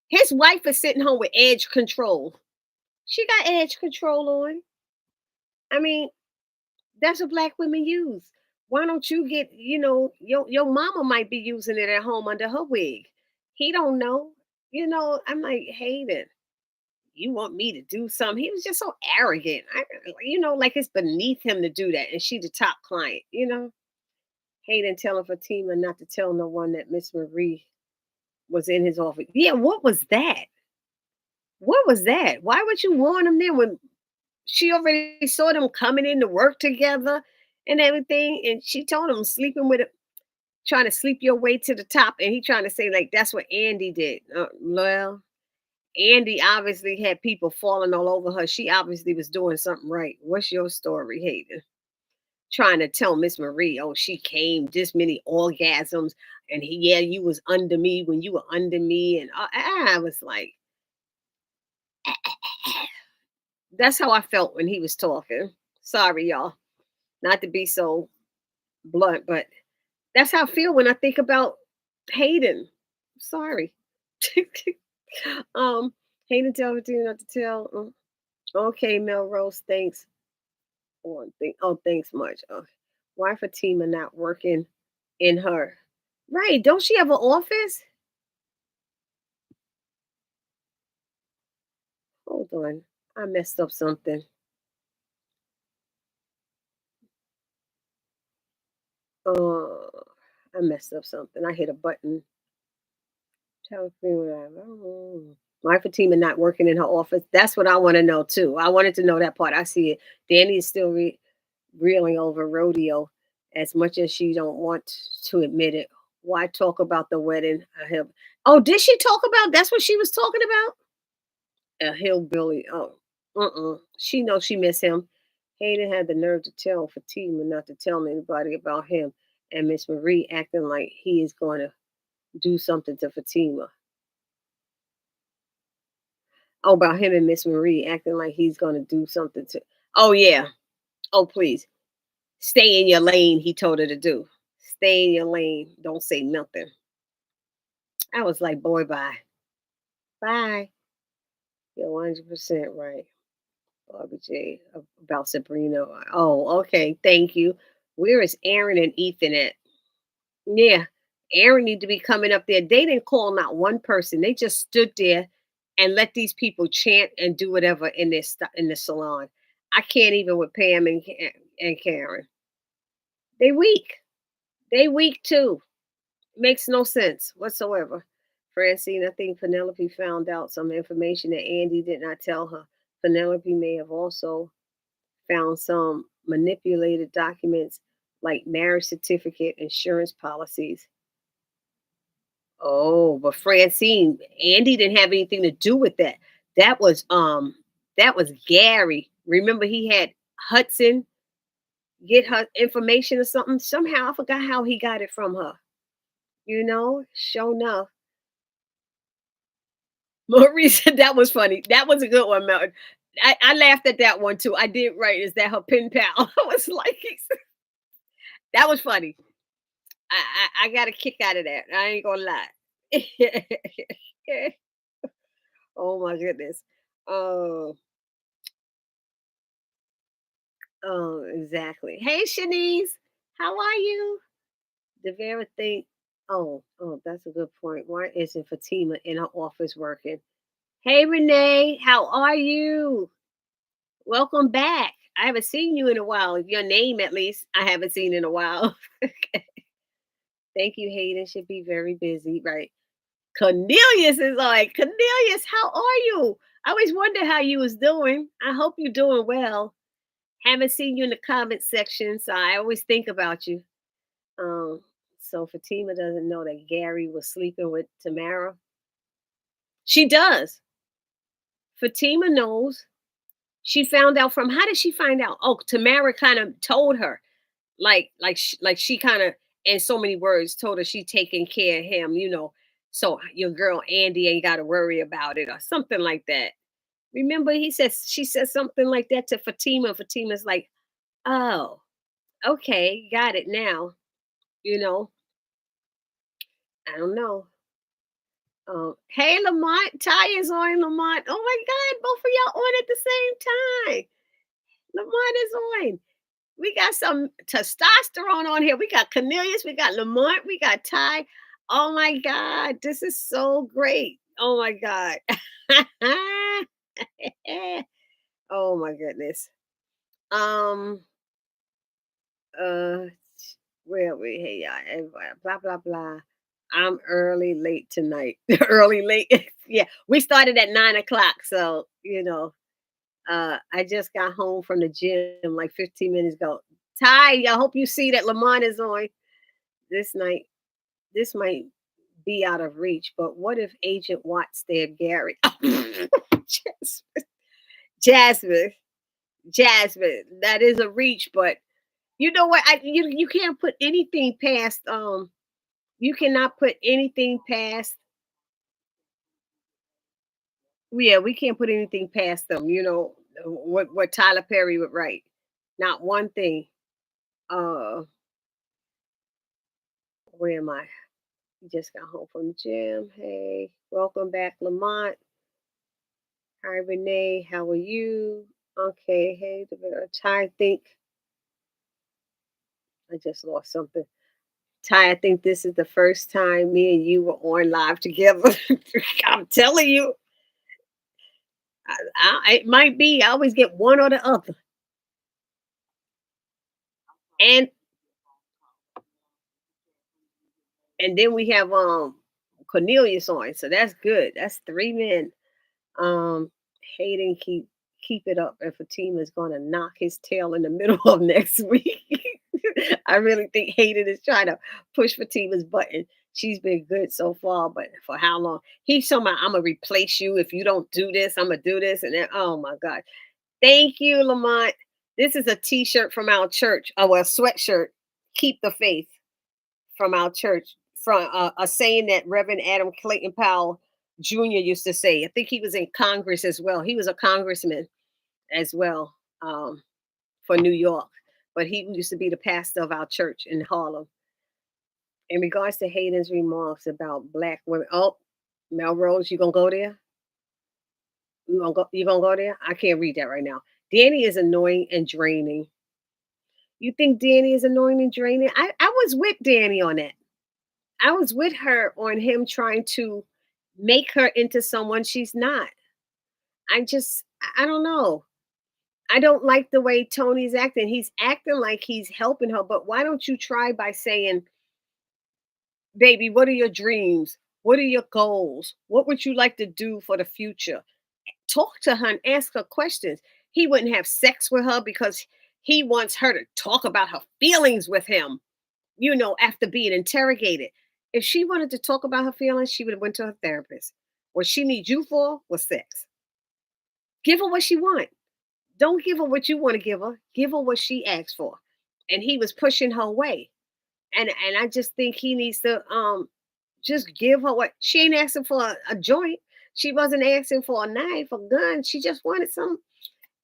[SPEAKER 1] His wife is sitting home with edge control. She got edge control on. I mean, that's what black women use. Why don't you get, your mama might be using it at home under her wig. He don't know. I'm like, Hayden, you want me to do something? He was just so arrogant. Like it's beneath him to do that. And she the top client. Hayden telling Fatima not to tell no one that Miss Marie was in his office. Yeah, what was that? What was that? Why would you warn him then when she already saw them coming in to work together and everything? And she told him sleeping with it, trying to sleep your way to the top. And he trying to say, like, that's what Andy did. Well, Andy obviously had people falling all over her. She obviously was doing something right. What's your story, Hayden? Trying to tell Miss Marie, oh, she came this many orgasms, and yeah, you was under me when you were under me, and I was like, that's how I felt when he was talking. Sorry, y'all, not to be so blunt, but that's how I feel when I think about Hayden. Sorry. um, Hayden tell me not to tell. Okay, Melrose, thanks. Thanks much. Why Fatima not working in her? Right? Don't she have an office? Hold on, I messed up something. Uh, I messed up something. I hit a button. Tell me why Fatima not working in her office? That's what I want to know too. I wanted to know that part. I see it. Danny is still reeling over rodeo as much as she don't want to admit it. Why talk about the wedding? Oh, did she talk about? That's what she was talking about. A hillbilly. Oh, She knows she miss him. Hayden had the nerve to tell Fatima not to tell anybody about him, and Miss Marie acting like he is going to do something to Fatima. Oh, about him and Miss Marie acting like he's going to do something to. Oh yeah. Oh please, stay in your lane. He told her to do. Stay in your lane. Don't say nothing. I was like, boy, bye, bye. You're 100% right. Barbie J about Sabrina. Oh, okay. Thank you. Where is Aaron and Ethan at? Yeah. Aaron need to be coming up there. They didn't call not one person. They just stood there and let these people chant and do whatever in the salon. I can't even with Pam and Karen. They weak. They weak too. Makes no sense whatsoever. Francine, I think Penelope found out some information that Andy did not tell her. Penelope may have also found some manipulated documents like marriage certificate, insurance policies. Oh, but Francine, Andy didn't have anything to do with that. That was Gary. Remember he had Hudson get her information or something. Somehow I forgot how he got it from her. Sure enough. Maurice, that was funny. That was a good one, Melton. I laughed at that one too. I did right. Is that her pen pal? I was like, that was funny. I got a kick out of that. I ain't gonna lie. Oh my goodness. Oh, exactly. Hey, Shanice, how are you? The very thing. Oh, that's a good point. Why isn't Fatima in her office working? Hey, Renee, how are you? Welcome back. I haven't seen you in a while. Your name, at least, I haven't seen in a while. Thank you, Hayden. Should be very busy, right? Cornelius is like, Cornelius, how are you? I always wonder how you was doing. I hope you're doing well. Haven't seen you in the comment section, so I always think about you. Um, so Fatima doesn't know that Gary was sleeping with Tamara. She does. Fatima knows. She found out from how did she find out? Oh, Tamara kind of told her, like she kind of in so many words told her she taking care of him. So your girl Andy ain't got to worry about it or something like that. Remember, she said something like that to Fatima. Fatima's like, oh, okay, got it now. You know, I don't know. Hey, Lamont, Ty is on Lamont. Oh my God, both of y'all on at the same time. Lamont is on. We got some testosterone on here. We got Cornelius, we got Lamont, we got Ty. Oh my God, this is so great. Oh my God. Oh my goodness. Um, uh, where we? Hey, y'all, everybody, blah blah blah. I'm early late tonight. Early late. Yeah, we started at 9 o'clock, so I just got home from the gym like 15 minutes ago. Ty, I hope you see that Lamont is on this night. This might be out of reach, but what if Agent Watt stabbed Gary? Jasmine, Jasmine, Jasmine. That is a reach, but you know what? You can't put anything past. You cannot put anything past. Yeah, we can't put anything past them. What Tyler Perry would write. Not one thing. Uh, where am I? Just got home from the gym. Hey, welcome back, Lamont. Hi, Renee. How are you? Okay. Hey, Ty. I think I just lost something. Ty, I think this is the first time me and you were on live together. I'm telling you, it might be. I always get one or the other. And then we have Cornelius on, so that's good. That's three men. Um, Hayden, keep it up. If a team is going to knock his tail in the middle of next week, I really think Hayden is trying to push Fatima's button. She's been good so far, but for how long? He's talking about, I'm gonna replace you if you don't do this. I'm gonna do this, and then oh my god! Thank you, Lamont. This is a T-shirt from our church. Oh, well, a sweatshirt. Keep the faith from our church, from a saying that Reverend Adam Clayton Powell Jr. used to say. I think he was in Congress as well. He was a congressman as well, for New York, but he used to be the pastor of our church in Harlem. In regards to Hayden's remarks about black women, oh, Melrose, you gonna go there? You gonna go? You gonna go there? I can't read that right now. Danny is annoying and draining. You think Danny is annoying and draining? I was with Danny on that. I was with her on him trying to make her into someone she's not. I don't know. I don't like the way Tony's acting. He's acting like he's helping her, but why don't you try by saying, "Baby, what are your dreams? What are your goals? What would you like to do for the future?" Talk to her and ask her questions. He wouldn't have sex with her because he wants her to talk about her feelings with him, after being interrogated. If she wanted to talk about her feelings, she would have went to her therapist. What she needs you for was sex. Give her what she wants. Don't give her what you want to give her. Give her what she asked for. And he was pushing her away. And I just think he needs to just give her what she ain't asking for a joint. She wasn't asking for a knife, a gun. She just wanted some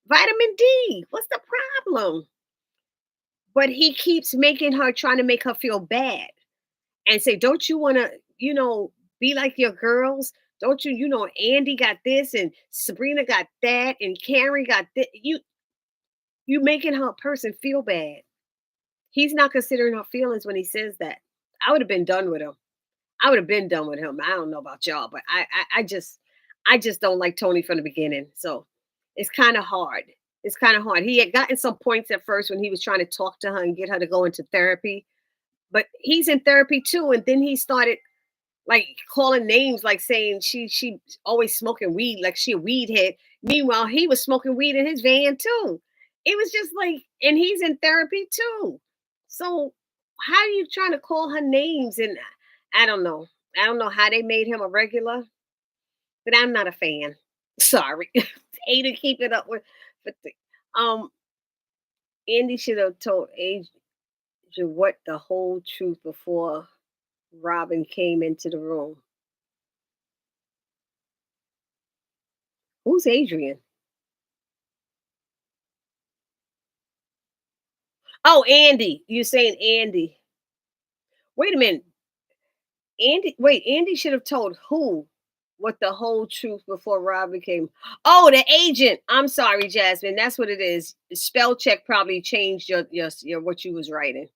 [SPEAKER 1] vitamin D. What's the problem? But he keeps making her trying to make her feel bad and say, "Don't you want to, be like your girls? Don't you, Andy got this and Sabrina got that and Karen got this." You making her person feel bad. He's not considering her feelings when he says that. I would have been done with him. I would have been done with him. I don't know about y'all, but I just don't like Tony from the beginning. So it's kind of hard. It's kind of hard. He had gotten some points at first when he was trying to talk to her and get her to go into therapy, but he's in therapy too. And then he started like calling names, like saying she always smoking weed, like she a weed head. Meanwhile, he was smoking weed in his van too. It was just like, and he's in therapy too. So how are you trying to call her names? And I don't know. I don't know how they made him a regular, but I'm not a fan. Sorry. Hate to keep it up with, but Andy should have told Adrian what the whole truth before Robin came into the room. Who's Adrian? Oh, Andy. You're saying Andy. Wait a minute. Andy, wait, Andy should have told who? what the whole truth before Rob became. Oh, the agent. I'm sorry, Jasmine. That's what it is. Spell check probably changed your what you was writing.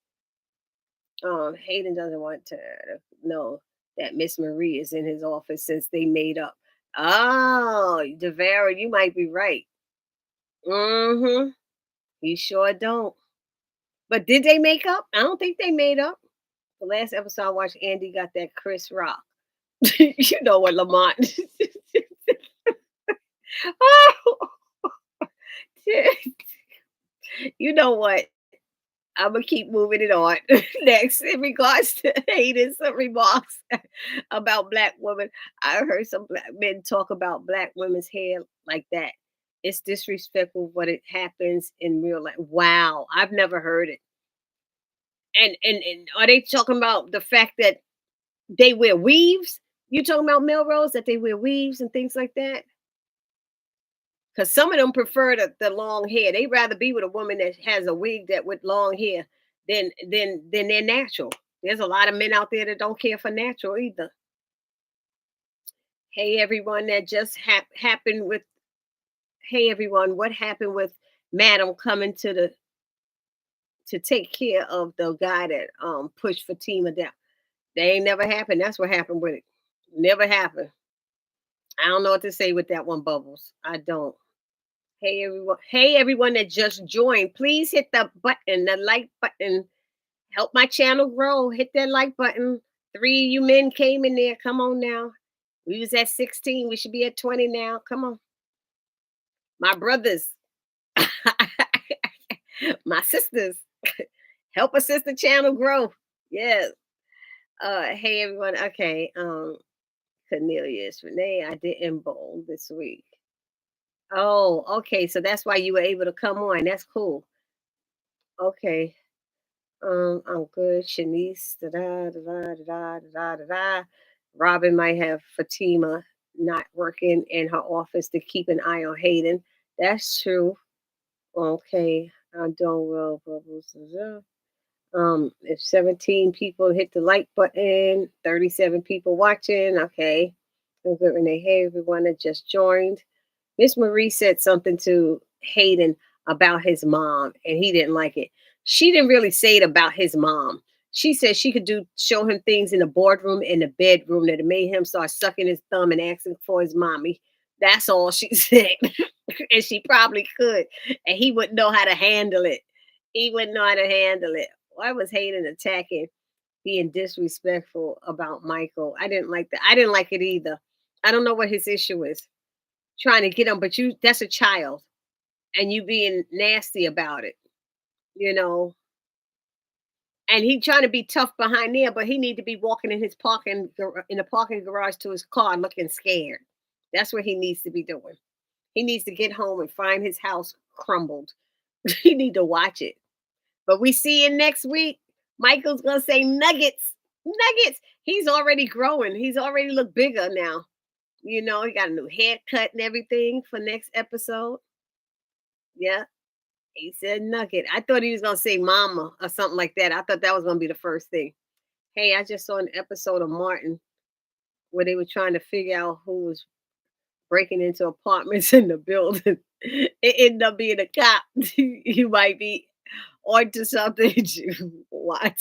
[SPEAKER 1] Hayden doesn't want to know that Miss Marie is in his office since they made up. Oh, Devera, you might be right. Mm-hmm. He sure don't. But did they make up? I don't think they made up. The last episode I watched, Andy got that Chris Rock. You know what, Lamont? Oh, you know what? I'm gonna keep moving it on. Next, in regards to hating some remarks about black women, I heard some black men talk about black women's hair like that. It's disrespectful what it happens in real life. Wow, I've never heard it. And are they talking about the fact that they wear weaves? You talking about Melrose that they wear weaves and things like that? Because some of them prefer the long hair. They rather be with a woman that has a wig that with long hair than their natural. There's a lot of men out there that don't care for natural either. Hey everyone, that just happened with. Hey everyone, what happened with Madam coming to take care of the guy that pushed Fatima down? They ain't never happened. That's what happened with it. Never happened. I don't know what to say with that one, Bubbles. I don't. Hey everyone. Hey everyone that just joined. Please hit the button, the like button. Help my channel grow. Hit that like button. 3 of you men came in there. Come on now. We was at 16. We should be at 20 now. Come on. My brothers. My sisters. Help a sister channel grow. Yes. Hey everyone. Okay. Cornelius, Renee, I didn't bowl this week. Oh, okay. So that's why you were able to come on. That's cool. Okay. I'm good. Shanice, da da da da da da da da. Robin might have Fatima not working in her office to keep an eye on Hayden. That's true. Okay. I'm doing well, Bubbles. If 17 people hit the like button, 37 people watching. Okay. I'm good, Renee. Hey, everyone that just joined. Miss Marie said something to Hayden about his mom, and he didn't like it. She didn't really say it about his mom. She said she could show him things in the boardroom and the bedroom that made him start sucking his thumb and asking for his mommy. That's all she said. And she probably could. And he wouldn't know how to handle it. He wouldn't know how to handle it. Why was Hayden attacking, being disrespectful about Michael? I didn't like that. I didn't like it either. I don't know what his issue is. Trying to get him, but that's a child and you being nasty about it, you know. And he trying to be tough behind there, but he need to be walking in his in the parking garage to his car looking scared. That's what he needs to be doing. He needs to get home and find his house crumbled. He need to watch it. But we see you next week. Michael's gonna say nuggets. Nuggets. He's already growing. He's already look bigger now. You know, he got a new haircut and everything for next episode. Yeah. He said nugget. I thought he was gonna say mama or something like that. I thought that was gonna be the first thing. Hey, I just saw an episode of Martin where they were trying to figure out who was breaking into apartments in the building. It ended up being a cop. You might be onto something. What?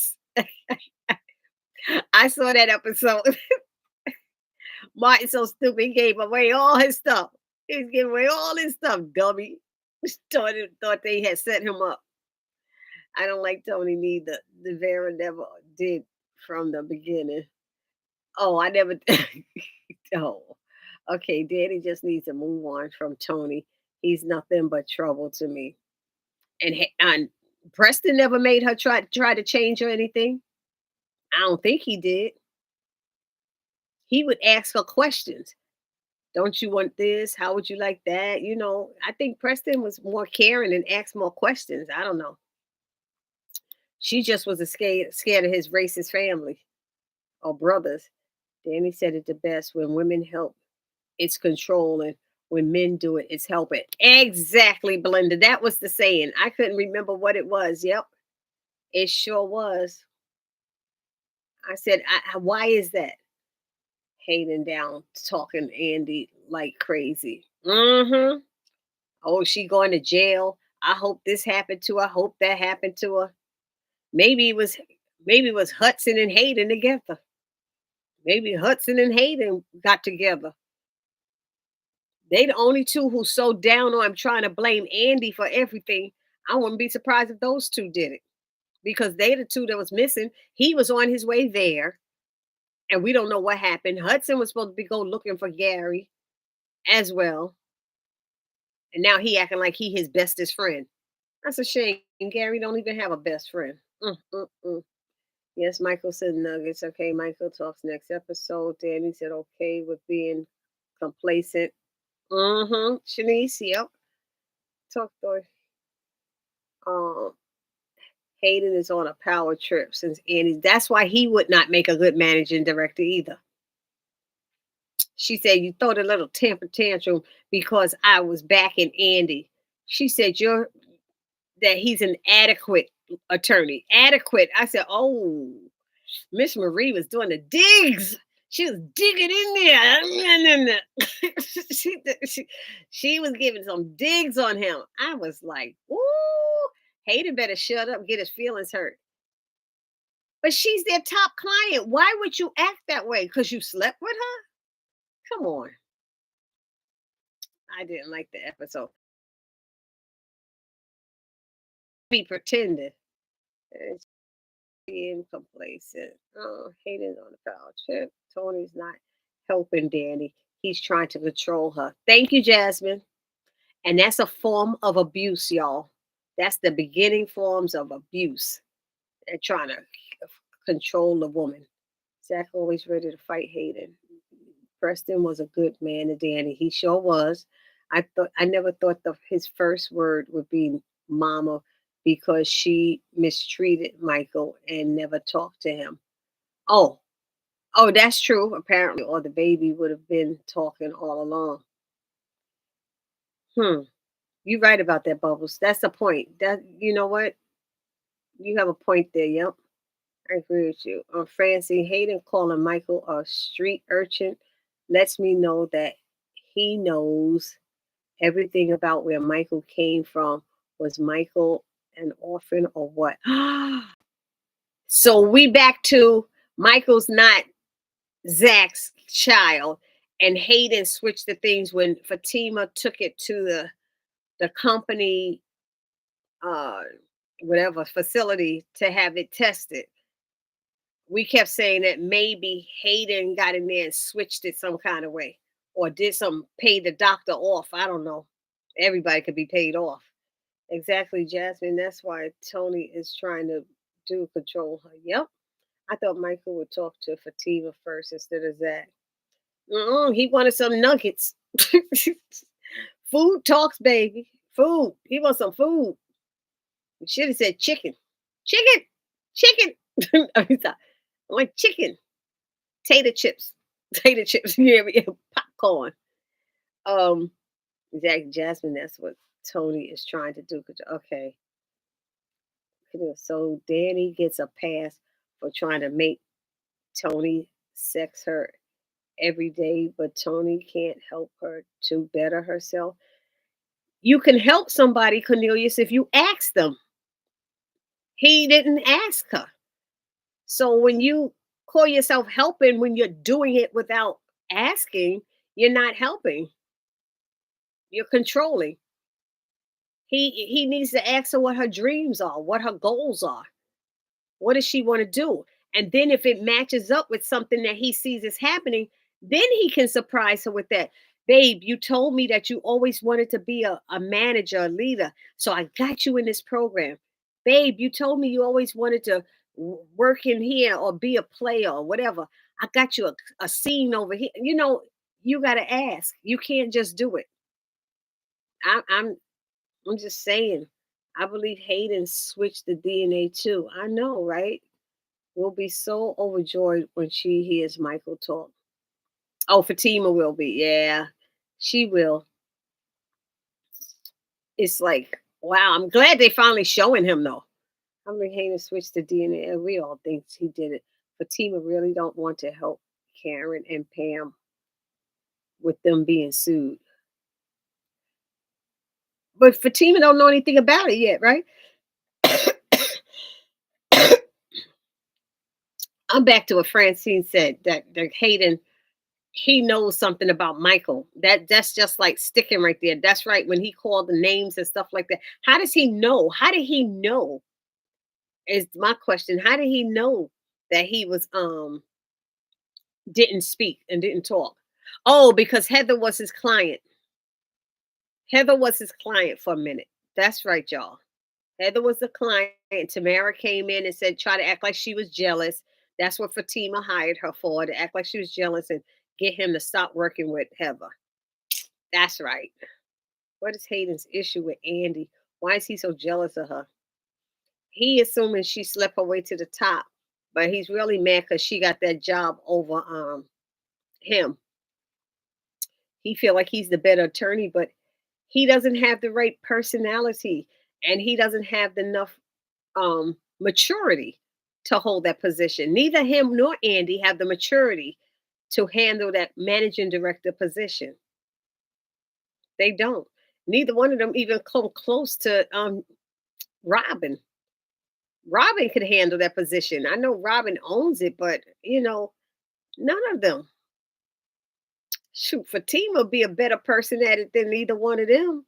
[SPEAKER 1] I saw that episode. Martin's so stupid. He gave away all his stuff. He was giving away all his stuff, dummy. Thought they had set him up. I don't like Tony neither. The Vera never did from the beginning. Oh, I never. Oh, okay. Daddy just needs to move on from Tony. He's nothing but trouble to me. And Preston never made her try to change or anything. I don't think he did. He would ask her questions. Don't you want this? How would you like that? You know, I think Preston was more caring and asked more questions. I don't know. She just was scared of his racist family or brothers. Danny said it the best: when women help, it's controlling. When men do it, it's helping. Exactly, Belinda. That was the saying. I couldn't remember what it was. Yep, it sure was. I said, why is that? Hayden down talking Andy like crazy. Mm-hmm. Oh, she going to jail. I hope this happened to her. I hope that happened to her. Maybe it was Hudson and Hayden together. Maybe Hudson and Hayden got together. They the only two who so down on trying to blame Andy for everything. I wouldn't be surprised if those two did it because they the two that was missing. He was on his way there, and we don't know what happened. Hudson was supposed to be go looking for Gary as well, and now he acting like he his bestest friend. That's a shame. Gary don't even have a best friend. Yes, Michael said nuggets. Okay, Michael talks next episode. Danny said okay with being complacent. Shanice, yep. Talk to Hayden is on a power trip since Andy. That's why he would not make a good managing director either. She said, you throw the little temper tantrum because I was backing Andy. She said, that he's an adequate attorney. Adequate. I said, oh, Miss Marie was doing the digs. She was digging in there. she was giving some digs on him. I was like, ooh, Hayden better shut up and get his feelings hurt. But she's their top client. Why would you act that way? Because you slept with her? Come on. I didn't like the episode. Be pretending. Being complacent. Oh, Hayden's on the power trip. Tony's not helping Danny. He's trying to control her. Thank you, Jasmine. And that's a form of abuse, y'all. That's the beginning forms of abuse. They're trying to control the woman. Zach always ready to fight Hayden. Preston was a good man to Danny. He sure was. I never thought his first word would be mama because she mistreated Michael and never talked to him. Oh, that's true, apparently, or the baby would have been talking all along. You're right about that, Bubbles. That's the point. That you know what? You have a point there, yep. I agree with you. Francie, Hayden calling Michael a street urchin lets me know that he knows everything about where Michael came from. Was Michael an orphan or what? So we back to Michael's not Zach's child, and Hayden switched the things when Fatima took it to the company, uh, whatever facility to have it tested. We kept saying that maybe Hayden got in there and switched it some kind of way, or did some pay the doctor off. I don't know. Everybody could be paid off. Exactly, Jasmine. That's why Tony is trying to do control her. Yep. I thought Michael would talk to Fatima first instead of Zach. He wanted some nuggets. Food talks, baby. Food. He wants some food. You should have said chicken. Chicken. Chicken. I like chicken. Tater chips. Tater chips. Yeah, popcorn. Exactly, Jasmine. That's what Tony is trying to do. Okay. So Danny gets a pass for trying to make Tony sex her every day, but Tony can't help her to better herself. You can help somebody, Cornelius, if you ask them. He didn't ask her. So when you call yourself helping when you're doing it without asking, you're not helping. You're controlling. He needs to ask her what her dreams are, what her goals are. What does she want to do? And then if it matches up with something that he sees is happening, then he can surprise her with that. Babe, you told me that you always wanted to be a manager, a leader. So I got you in this program. Babe, you told me you always wanted to work in here or be a player or whatever. I got you a scene over here. You got to ask. You can't just do it. I'm just saying. I believe Hayden switched the DNA too. I know, right? Will be so overjoyed when she hears Michael talk. Oh, Fatima will be. Yeah, she will. It's like, wow, I'm glad they finally showing him though. I mean, Hayden switched the DNA, and we all think he did it. Fatima really don't want to help Karen and Pam with them being sued. But Fatima don't know anything about it yet, right? I'm back to what Francine said that Hayden he knows something about Michael. That's just like sticking right there. That's right. When he called the names and stuff like that, how does he know? How did he know? Is my question. How did he know that he was didn't speak and didn't talk? Oh, because Heather was his client. Heather was his client for a minute. That's right, y'all. Heather was the client. Tamara came in and said, try to act like she was jealous. That's what Fatima hired her for, to act like she was jealous and get him to stop working with Heather. That's right. What is Hayden's issue with Andy? Why is he so jealous of her? He assuming she slept her way to the top, but he's really mad because she got that job over him. He feel like he's the better attorney, but he doesn't have the right personality and he doesn't have enough maturity to hold that position. Neither him nor Andy have the maturity to handle that managing director position. They don't. Neither one of them even come close to Robin. Robin could handle that position. I know Robin owns it, but none of them. Shoot, Fatima be a better person at it than either one of them.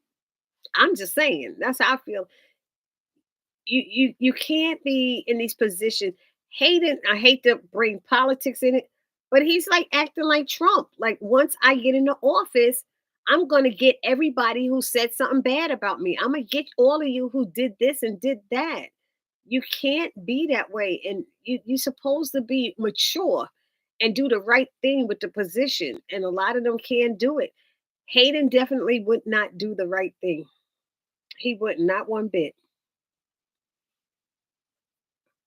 [SPEAKER 1] I'm just saying. That's how I feel. You can't be in these positions. Hayden, I hate to bring politics in it, but he's like acting like Trump. Like once I get into office, I'm gonna get everybody who said something bad about me. I'm gonna get all of you who did this and did that. You can't be that way. And you're supposed to be mature and do the right thing with the position. And a lot of them can't do it. Hayden definitely would not do the right thing. He would not one bit.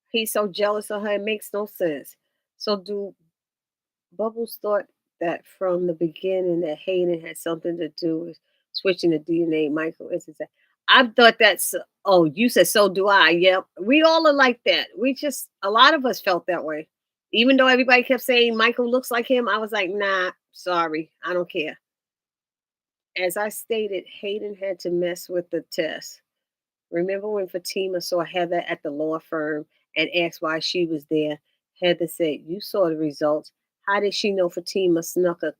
[SPEAKER 1] He's so jealous of her, it makes no sense. So do Bubbles thought that from the beginning that Hayden had something to do with switching the DNA. Michael is that. I thought that's. Oh, you said so do I. Yep, we all are like that. We just a lot of us felt that way. Even though everybody kept saying Michael looks like him, I was like, nah, sorry, I don't care. As I stated, Hayden had to mess with the test. Remember when Fatima saw Heather at the law firm and asked why she was there? Heather said, you saw the results. How did she know Fatima snuck a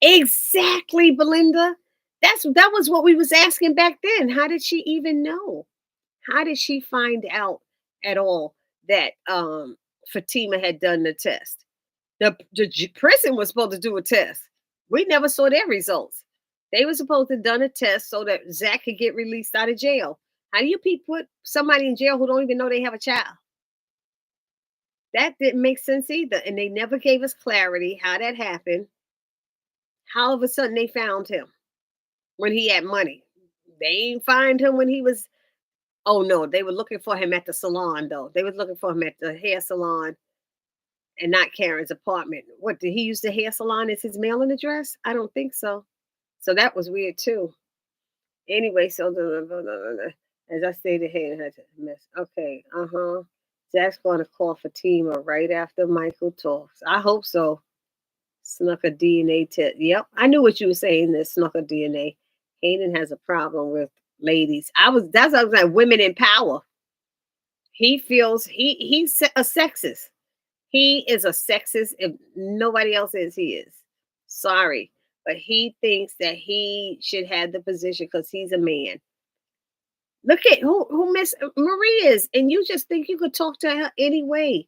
[SPEAKER 1] Exactly, Belinda. That was what we was asking back then. How did she even know? How did she find out at all that Fatima had done the test? The prison was supposed to do a test. We never saw their results. They were supposed to have done a test so that Zach could get released out of jail. How do you put somebody in jail who don't even know they have a child? That didn't make sense either. And they never gave us clarity how that happened. How all of a sudden they found him when he had money. They ain't find him when he was, oh no, they were looking for him at the salon though. They was looking for him at the hair salon and not Karen's apartment. What, did he use the hair salon as his mailing address? I don't think so. So that was weird too. Anyway, so as I stated, hey, had to miss. Okay, Zach's going to call Fatima right after Michael talks. I hope so. Snuck a DNA test. Yep, I knew what you were saying. This snuck a DNA. Hayden has a problem with ladies. That's what I was like. Women in power. He feels he's a sexist. He is a sexist. If nobody else is, he is. Sorry, but he thinks that he should have the position because he's a man. Look at who Miss Marie is, and you just think you could talk to her anyway.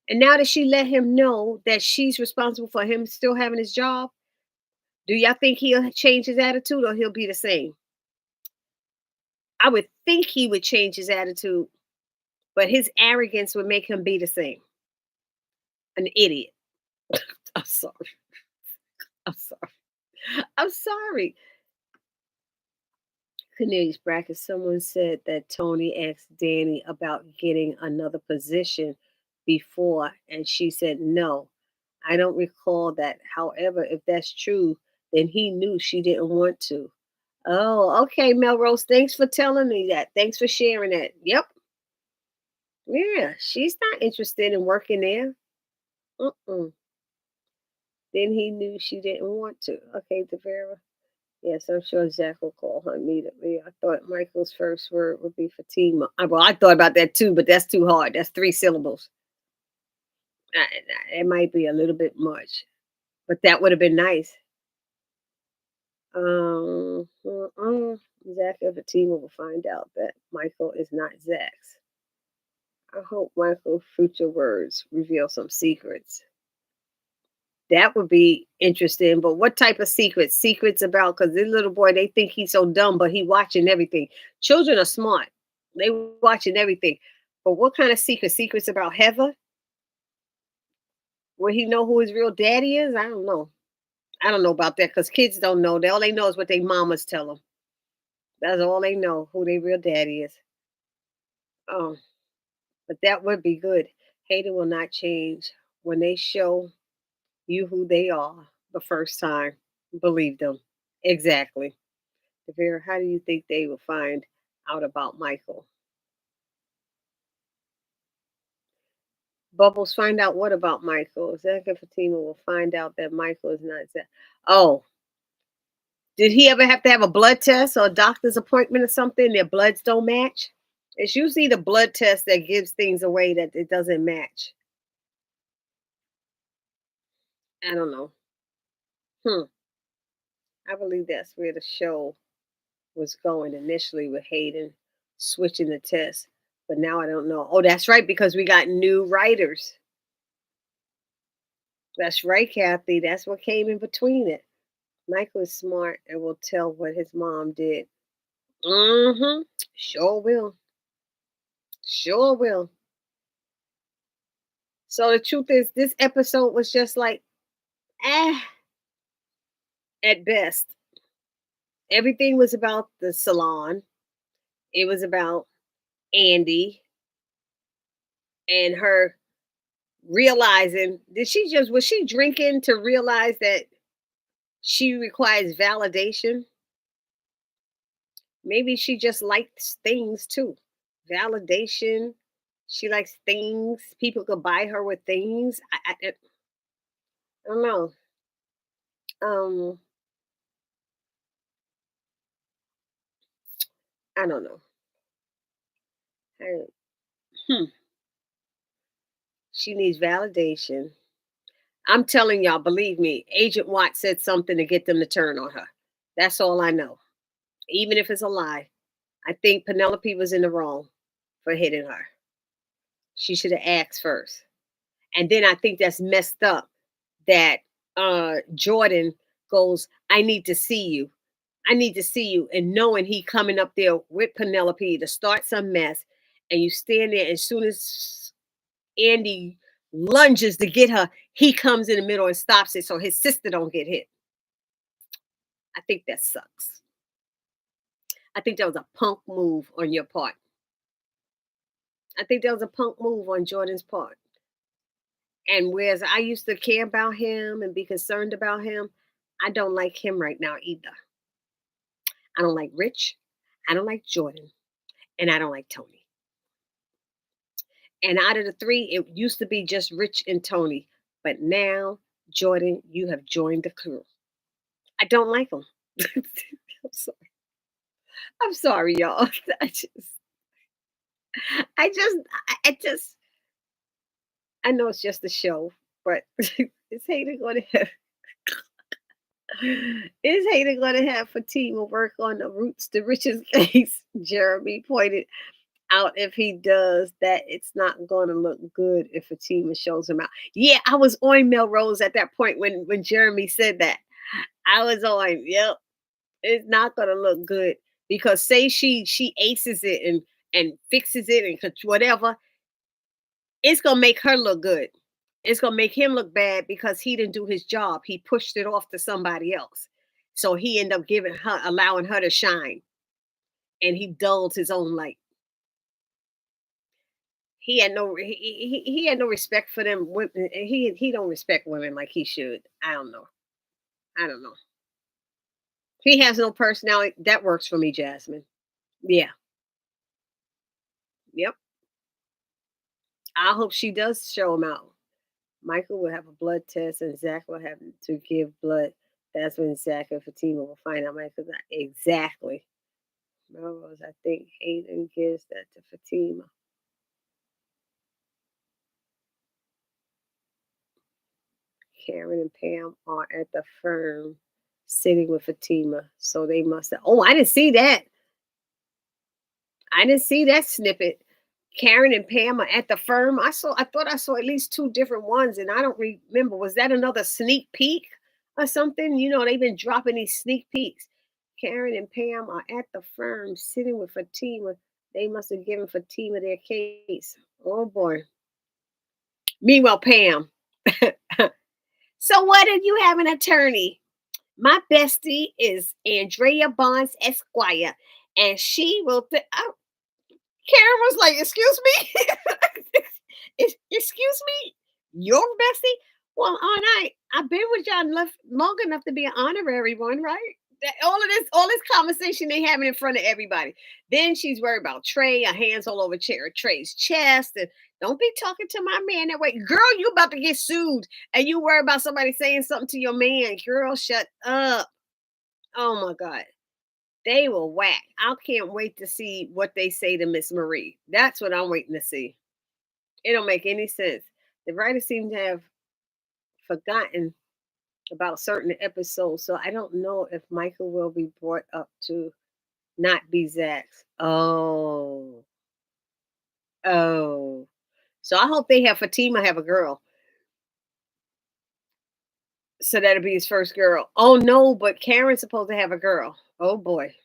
[SPEAKER 1] And now that she let him know that she's responsible for him still having his job, do y'all think he'll change his attitude or he'll be the same? I would think he would change his attitude, but his arrogance would make him be the same. An idiot. I'm sorry. I'm sorry. I'm sorry. Cornelius Brackett, someone said that Tony asked Danny about getting another position before, and she said no. I don't recall that. However, if that's true, then he knew she didn't want to. Oh, okay, Melrose. Thanks for telling me that. Thanks for sharing that. Yep. Yeah, she's not interested in working there. Mm-mm. Then he knew she didn't want to. Okay, Devera. Yes, I'm sure Zach will call her immediately. I thought Michael's first word would be Fatima. Well, I thought about that too, but that's too hard. That's 3 syllables. It might be a little bit much, but that would have been nice. Zach and Fatima will find out that Michael is not Zach's. I hope Michael's future words reveal some secrets. That would be interesting. But what type of secrets? Secrets about, because this little boy, they think he's so dumb, but he watching everything. Children are smart. They watching everything. But what kind of secrets? Secrets about Heather? Will he know who his real daddy is? I don't know. I don't know about that because kids don't know. All they know is what their mamas tell them. That's all they know, who their real daddy is. Oh, but that would be good. Hayden will not change when they show you who they are the first time. Believe them. Exactly. Devere, how do you think they will find out about Michael? Bubbles, find out what about Michael? Zach and Fatima will find out that Michael is not Zach. Oh, did he ever have to have a blood test or a doctor's appointment or something? Their bloods don't match? It's usually the blood test that gives things away that it doesn't match. I don't know. Hmm. I believe that's where the show was going initially with Hayden switching the test. But now I don't know. Oh, that's right, because we got new writers. That's right, Kathy. That's what came in between it. Michael is smart and will tell what his mom did. Mm-hmm. Sure will. Sure will. So the truth is, this episode was just like, at best. Everything was about the salon. It was about ANDI and her realizing, was she drinking to realize that she requires validation? Maybe she just likes things too. Validation. She likes things. People could buy her with things. I don't know. Um, I don't know. I, hmm. She needs validation. I'm telling y'all, believe me, Agent Watt said something to get them to turn on her. That's all I know. Even if it's a lie. I think Penelope was in the wrong for hitting her. She should have asked first. And then I think that's messed up that Jordan goes, I need to see you. I need to see you. And knowing he coming up there with Penelope to start some mess, and you stand there, as soon as ANDI lunges to get her, he comes in the middle and stops it so his sister don't get hit. I think that sucks. I think that was a punk move on your part. I think that was a punk move on Jordan's part. And whereas I used to care about him and be concerned about him, I don't like him right now either. I don't like Rich. I don't like Jordan. And I don't like Tony. And out of the three, it used to be just Rich and Tony. But now, Jordan, you have joined the crew. I don't like him. I'm sorry. I'm sorry, y'all. I just, I just, I know it's just a show, but is Hayden going to have, is Hayden going to have Fatima work on the roots to riches case? Jeremy pointed out if he does that, it's not going to look good if Fatima shows him out. Yeah, I was on Melrose at that point when Jeremy said that. I was on, yep, it's not going to look good because say she aces it and fixes it and whatever, it's going to make her look good. It's going to make him look bad because he didn't do his job. He pushed it off to somebody else. So he ended up allowing her to shine, and he dulled his own light. He had no respect for them women. He don't respect women like he should. I don't know. I don't know. He has no personality. That works for me, Jasmine. Yeah. Yep. I hope she does show him out. Michael will have a blood test and Zach will have to give blood. That's when Zach and Fatima will find out Michael's not exactly. Melrose, I think Hayden gives that to Fatima. Karen and Pam are at the firm sitting with Fatima. So they must have. Oh, I didn't see that. I didn't see that snippet. Karen and Pam are at the firm. I thought I saw at least two different ones, and I don't remember. Was that another sneak peek or something? You know, they've been dropping these sneak peeks. Karen and Pam are at the firm sitting with Fatima. They must have given Fatima their case. Oh boy. Meanwhile, Pam. So what if you have an attorney? My bestie is Andrea Bonds Esquire, and she will. Karen was like, "Excuse me, excuse me, your bestie." Well, all right, I've been with y'all long enough to be an honorary one, right? All this conversation they having in front of everybody. Then she's worried about Trey, her hands all over Trey's chest, and don't be talking to my man that way, girl. You about to get sued, and you worry about somebody saying something to your man, girl. Shut up. Oh my god. They will whack. I can't wait to see what they say to Miss Marie. That's what I'm waiting to see. It don't make any sense. The writers seem to have forgotten about certain episodes, so I don't know if Michael will be brought up to not be Zach's. Oh. So I hope they have Fatima have a girl. So that'll be his first girl. Oh no, but Karen's supposed to have a girl. Oh boy.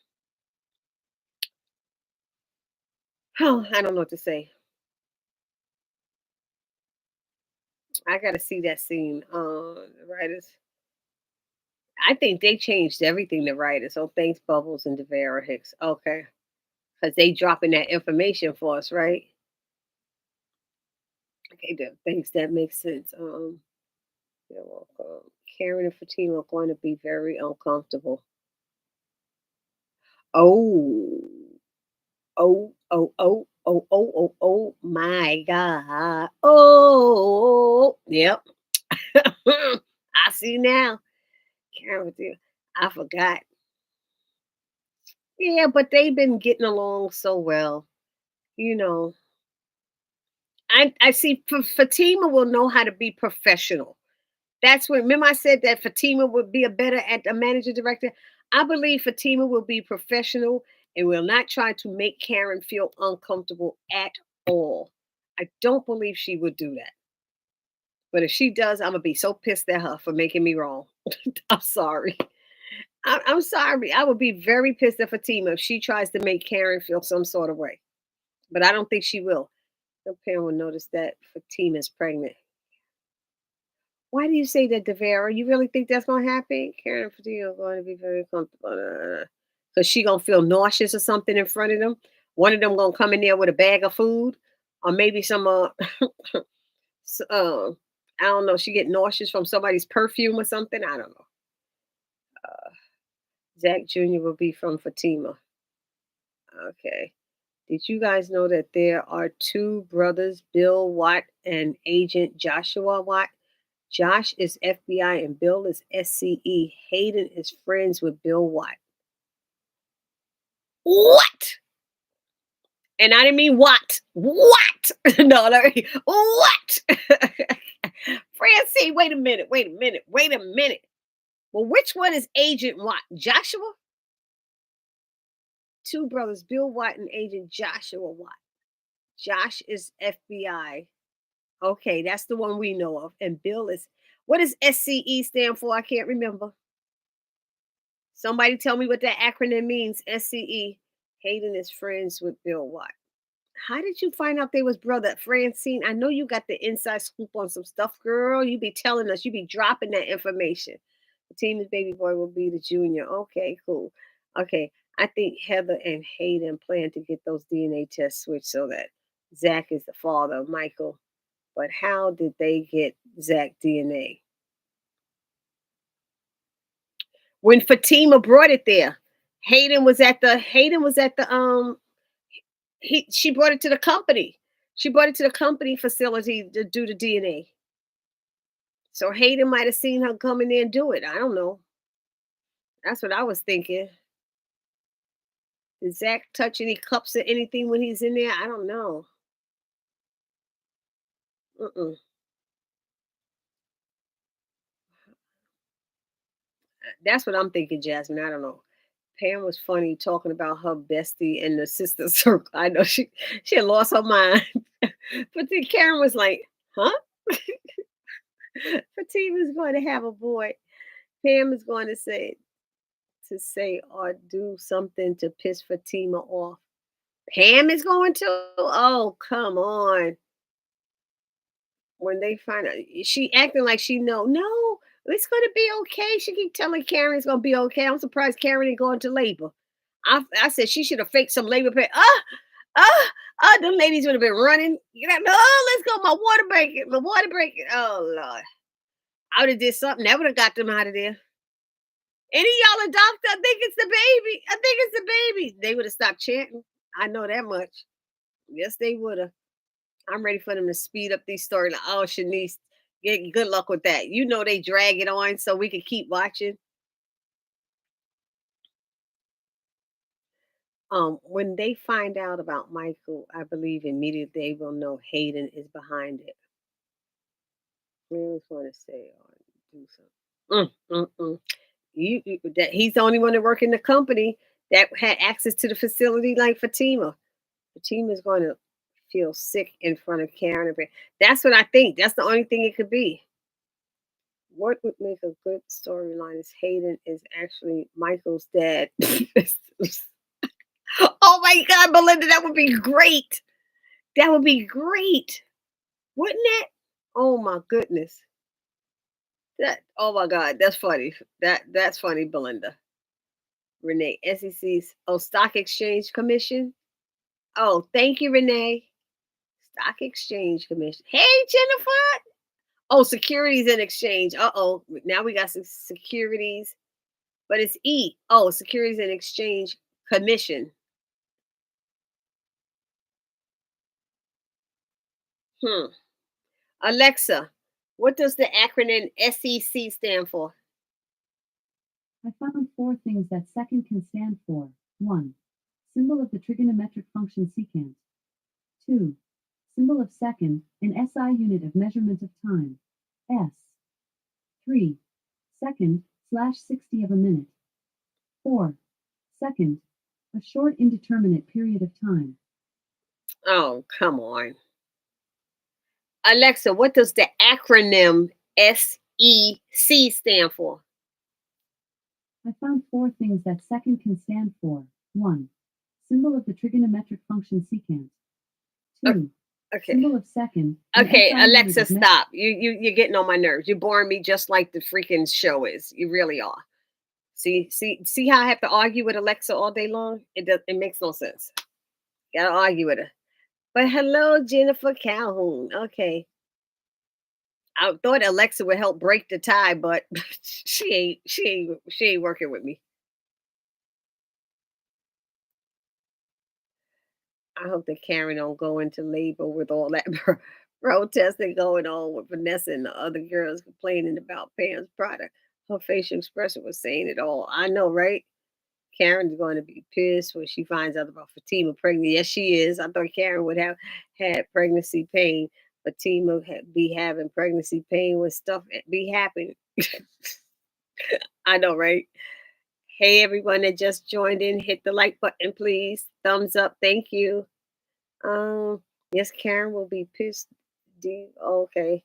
[SPEAKER 1] Oh, I don't know what to say. I gotta see that scene. The writers. I think they changed everything, the writers. So thanks, Bubbles and Devera Hicks. Okay. Because they dropping that information for us, right? Okay, good. Thanks. That makes sense. You're welcome. Karen and Fatima are going to be very uncomfortable. Oh, oh, my God. Oh, yep. I see now. Karen with you. I forgot. Yeah, but they've been getting along so well. You know, I see Fatima will know how to be professional. That's when remember I said that Fatima would be a better at a manager director. I believe Fatima will be professional and will not try to make Karen feel uncomfortable at all. I don't believe she would do that. But if she does, I'm gonna be so pissed at her for making me wrong. I'm sorry. I'm sorry. I would be very pissed at Fatima if she tries to make Karen feel some sort of way. But I don't think she will. No parent will notice that Fatima's pregnant. Why do you say that, Devera? You really think that's gonna happen? Karen and Fatima are going to be very comfortable. Because she gonna feel nauseous or something in front of them. One of them gonna come in there with a bag of food, or maybe some I don't know. She get nauseous from somebody's perfume or something. I don't know. Zach Jr. will be from Fatima. Okay. Did you guys know that there are two brothers, Bill Watt and Agent Joshua Watt? Josh is FBI and Bill is SCE. Hayden is friends with Bill Watt. What? And I didn't mean what? What? No, what? Francine, wait a minute. Well, which one is Agent Watt? Joshua? Two brothers, Bill Watt and Agent Joshua Watt. Josh is FBI. Okay, that's the one we know of. And Bill is, what does SCE stand for? I can't remember. Somebody tell me what that acronym means. SCE. Hayden is friends with Bill Watt. How did you find out they was brother? Francine, I know you got the inside scoop on some stuff, girl. You be telling us, you be dropping that information. The team's baby boy will be the junior. Okay, cool. Okay, I think Heather and Hayden plan to get those DNA tests switched so that Zach is the father of Michael. But how did they get Zach DNA? When Fatima brought it there, Hayden was at the she brought it to the company. She brought it to the company facility to do the DNA. So Hayden might have seen her come in there and do it. I don't know. That's what I was thinking. Did Zach touch any cups or anything when he's in there? I don't know. Mm-mm. That's what I'm thinking, Jasmine. I don't know. Pam was funny talking about her bestie in the sister circle. I know she had lost her mind. But then Karen was like, huh? Fatima's going to have a boy. Pam is going to say or do something to piss Fatima off. Pam is going to? Oh, come on. When they find out, she acting like she know. No, it's gonna be okay. She keep telling Karen it's gonna be okay. I'm surprised Karen ain't going to labor. I said she should have faked some labor pain. Them ladies would have been running. You know, oh, let's go. My water breaking. My water breaking. Oh Lord. I would have did something that would have got them out of there. Any y'all a doctor? I think it's the baby. I think it's the baby. They would have stopped chanting. I know that much. Yes, they would have. I'm ready for them to speed up these stories. Like, oh, Shanice, get good luck with that. You know they drag it on so we can keep watching. When they find out about Michael, I believe immediately they will know Hayden is behind it. I just want to say or do something. That he's the only one that work in the company that had access to the facility like Fatima. Fatima's going to feel sick in front of Karen. That's what I think. That's the only thing it could be. What would make a good storyline is Hayden is actually Michael's dad. Oh my God, Belinda, that would be great. That would be great. Wouldn't it? Oh my goodness. That oh my God, that's funny. That's funny, Belinda. Renee, SEC's Stock Exchange Commission. Oh, thank you, Renee. Stock Exchange Commission. Hey, Jennifer. Oh, Securities and Exchange. Uh-oh. Now we got some securities, but it's E. Oh, Securities and Exchange Commission. Alexa, what does the acronym SEC stand for?
[SPEAKER 2] I found 4 things that second can stand for. 1. Symbol of the trigonometric function secant. 2. Symbol of second, an SI unit of measurement of time. S. 3. Second, /60 of a minute. 4. Second, a short indeterminate period of time.
[SPEAKER 1] Oh, come on. Alexa, what does the acronym SEC stand for?
[SPEAKER 2] I found 4 things that second can stand for. 1. Symbol of the trigonometric function secant. 2.
[SPEAKER 1] Okay.
[SPEAKER 2] Symbol of second.
[SPEAKER 1] Okay, Alexa, stop. You're getting on my nerves. You're boring me just like the freaking show is. You really are. See how I have to argue with Alexa all day long? It makes no sense. Gotta argue with her. But hello, Jennifer Calhoun. Okay. I thought Alexa would help break the tie, but she ain't working with me. I hope that Karen don't go into labor with all that protesting going on with Vanessa and the other girls complaining about Pam's product. Her facial expression was saying it all. I know, right? Karen's going to be pissed when she finds out about Fatima pregnant. Yes, she is. I thought Karen would have had pregnancy pain. Fatima would be having pregnancy pain when stuff be happening. I know, right? Hey, everyone that just joined in, hit the like button, please. Thumbs up. Thank you. Yes, Karen will be pissed. Okay.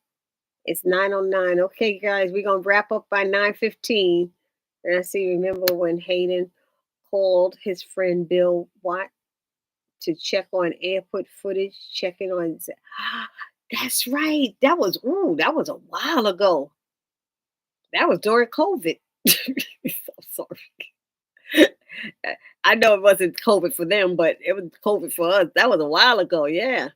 [SPEAKER 1] It's 9:09. Okay, guys, we're gonna wrap up by 9:15. And I see, remember when Hayden called his friend Bill Watt to check on airport footage, checking on that's right. That was a while ago. That was during COVID. So sorry. I know it wasn't COVID for them, but it was COVID for us. That was a while ago, yeah.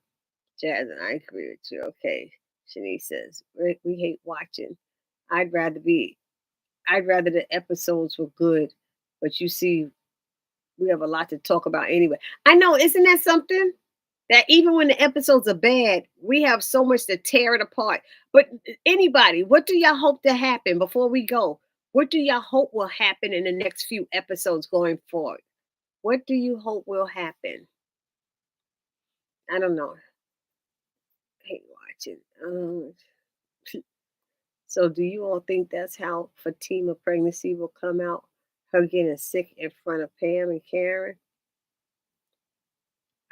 [SPEAKER 1] Jasmine, I agree with you. Okay. Shanice says, we hate watching. I'd rather the episodes were good, but you see, we have a lot to talk about anyway. I know, isn't that something? That even when the episodes are bad, we have so much to tear it apart. But anybody, what do y'all hope to happen before we go? What do y'all hope will happen in the next few episodes going forward? What do you hope will happen? I don't know. I hate watching. So do you all think that's how Fatima pregnancy will come out? Her getting sick in front of Pam and Karen?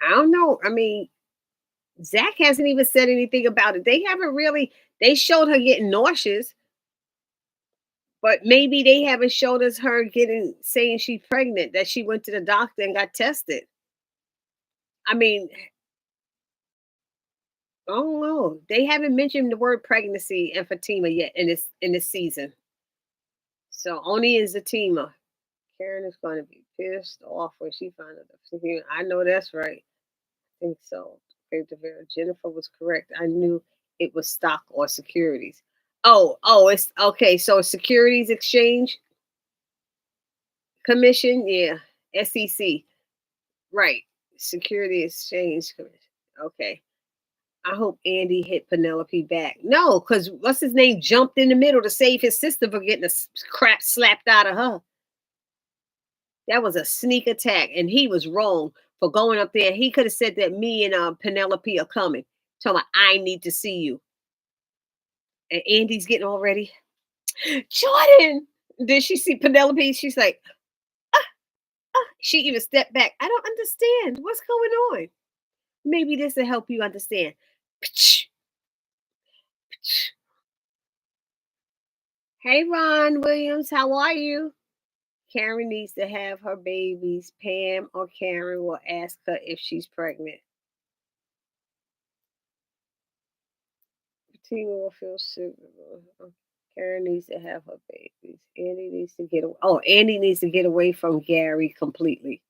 [SPEAKER 1] I don't know. I mean, Zach hasn't even said anything about it. They haven't really. They showed her getting nauseous, but maybe they haven't showed us her getting saying she's pregnant. That she went to the doctor and got tested. I mean, I don't know. They haven't mentioned the word pregnancy and Fatima yet in this season. So only in Zatima. Karen is going to be pissed off when she finds out. I know that's right. I think so. Jennifer was correct. I knew it was stock or securities. Oh, it's okay. So Securities Exchange Commission, yeah, SEC, right? Security Exchange Commission. Okay. I hope Andy hit Penelope back. No, because what's his name jumped in the middle to save his sister for getting the crap slapped out of her. That was a sneak attack, and he was wrong for going up there. He could have said that me and Penelope are coming. Tell me, I need to see you. And Andy's getting all ready. Jordan, did she see Penelope? She's like, she even stepped back. I don't understand. What's going on? Maybe this will help you understand. Hey, Ron Williams, how are you? Karen needs to have her babies. Pam or Karen will ask her if she's pregnant. Tina will feel suitable. Karen needs to have her babies. Andy needs to get away. Oh, Andy needs to get away from Gary completely.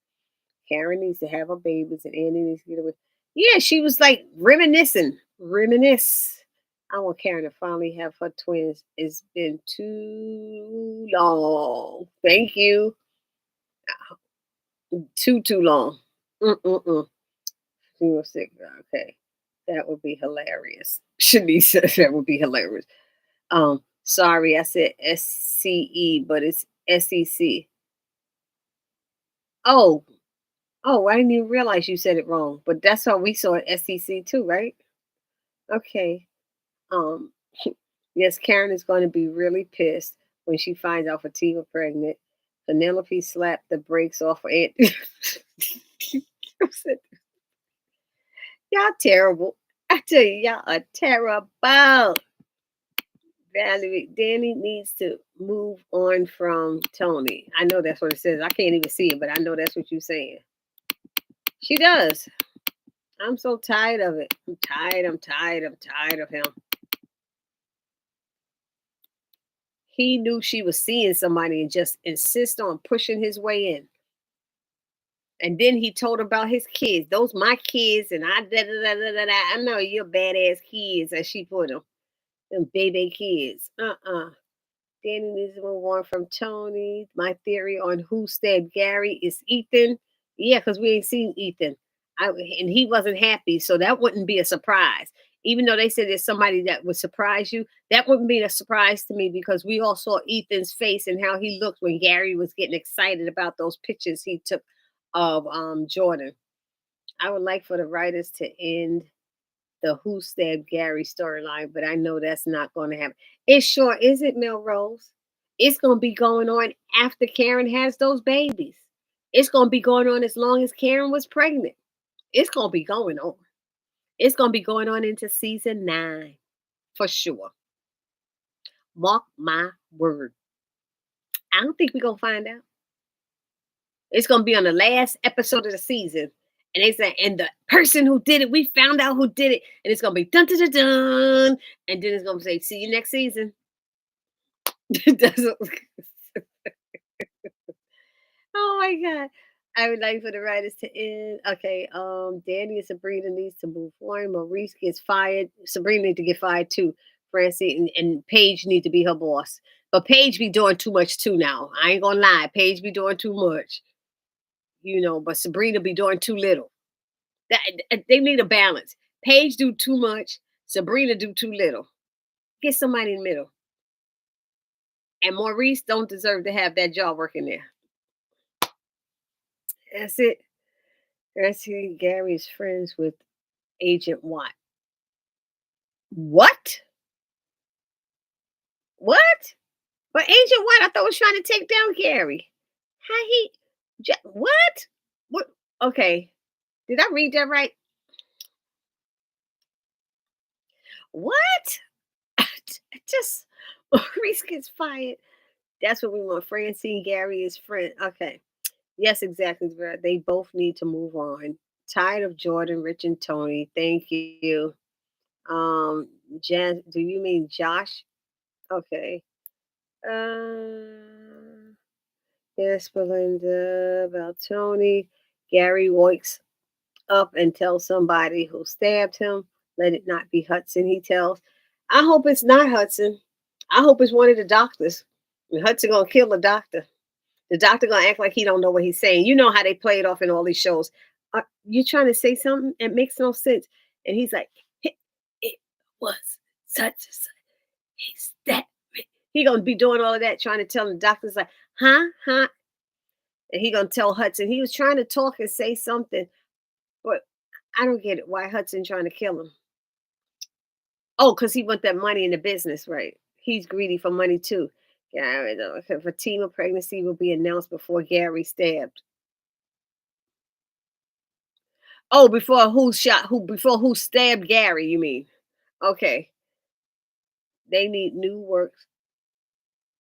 [SPEAKER 1] Karen needs to have her babies, and Andy needs to get away. Yeah, she was like reminiscing. Reminisce. I want Karen to finally have her twins. It's been too long. Thank you. Too long. Mm-mm-mm. She was sick. Okay. That would be hilarious. Shanice said that would be hilarious. Sorry, I said SCE, but it's SEC. Oh, I didn't even realize you said it wrong. But that's how we saw it SEC too, right? Okay. Um, yes, Karen is going to be really pissed when she finds out Fatima pregnant. Penelope slapped the brakes off of it. Y'all terrible. I tell you, y'all are terrible. Valerie, Danny needs to move on from Tony. I know that's what it says. I can't even see it, but I know that's what you're saying. She does. I'm so tired of it. I'm tired of him. He knew she was seeing somebody and just insist on pushing his way in. And then he told her about his kids. Those my kids, and I know you're badass kids, as she put them baby kids. Danny needs to move on from Tony. My theory on who stabbed Gary is Ethan. Yeah, because we ain't seen Ethan. And he wasn't happy, so that wouldn't be a surprise. Even though they said there's somebody that would surprise you, that wouldn't be a surprise to me because we all saw Ethan's face and how he looked when Gary was getting excited about those pictures he took of Jordan. I would like for the writers to end the Who Stabbed Gary storyline, but I know that's not going to happen. It sure isn't, Melrose. It's going to be going on after Karen has those babies. It's going to be going on as long as Karen was pregnant. It's going to be going on. It's going to be going on into season 9 for sure. Mark my word. I don't think we're going to find out. It's going to be on the last episode of the season. And they say, and the person who did it, we found out who did it. And it's going to be dun dun dun dun. And then it's going to say, see you next season. Oh my God. I would like for the writers to end. Okay. Danny and Sabrina needs to move on. Maurice gets fired. Sabrina needs to get fired too. Francie and Paige need to be her boss. But Paige be doing too much too now. I ain't gonna lie. Paige be doing too much. But Sabrina be doing too little. They need a balance. Paige do too much. Sabrina do too little. Get somebody in the middle. And Maurice don't deserve to have that job working there. That's it. That's who Gary's friends with Agent Watt. What? What? But Agent Watt, I thought was trying to take down Gary. How he? What? What? Okay. Did I read that right? What? Just Maurice gets fired. That's what we want. Francine, Gary is friend. Okay. Yes, exactly. Vera. They both need to move on. Tired of Jordan, Rich, and Tony. Thank you. Jan, do you mean Josh? Okay. Uh, yes, Belinda about Tony. Gary wakes up and tells somebody who stabbed him. Let it not be Hudson. He tells. I hope it's not Hudson. I hope it's one of the doctors. And Hudson gonna kill the doctor. The doctor gonna act like he don't know what he's saying. You know how they play it off in all these shows. You trying to say something? It makes no sense. And he's like, it was such and such. He's that. He gonna be doing all of that, trying to tell the doctors like, huh? And he gonna tell Hudson he was trying to talk and say something, but I don't get it. Why Hudson trying to kill him? Oh, because he want that money in the business, right? He's greedy for money too. Yeah, if a team of pregnancy will be announced before Gary stabbed. Oh, before who shot who? Before who stabbed Gary? You mean? Okay, they need new work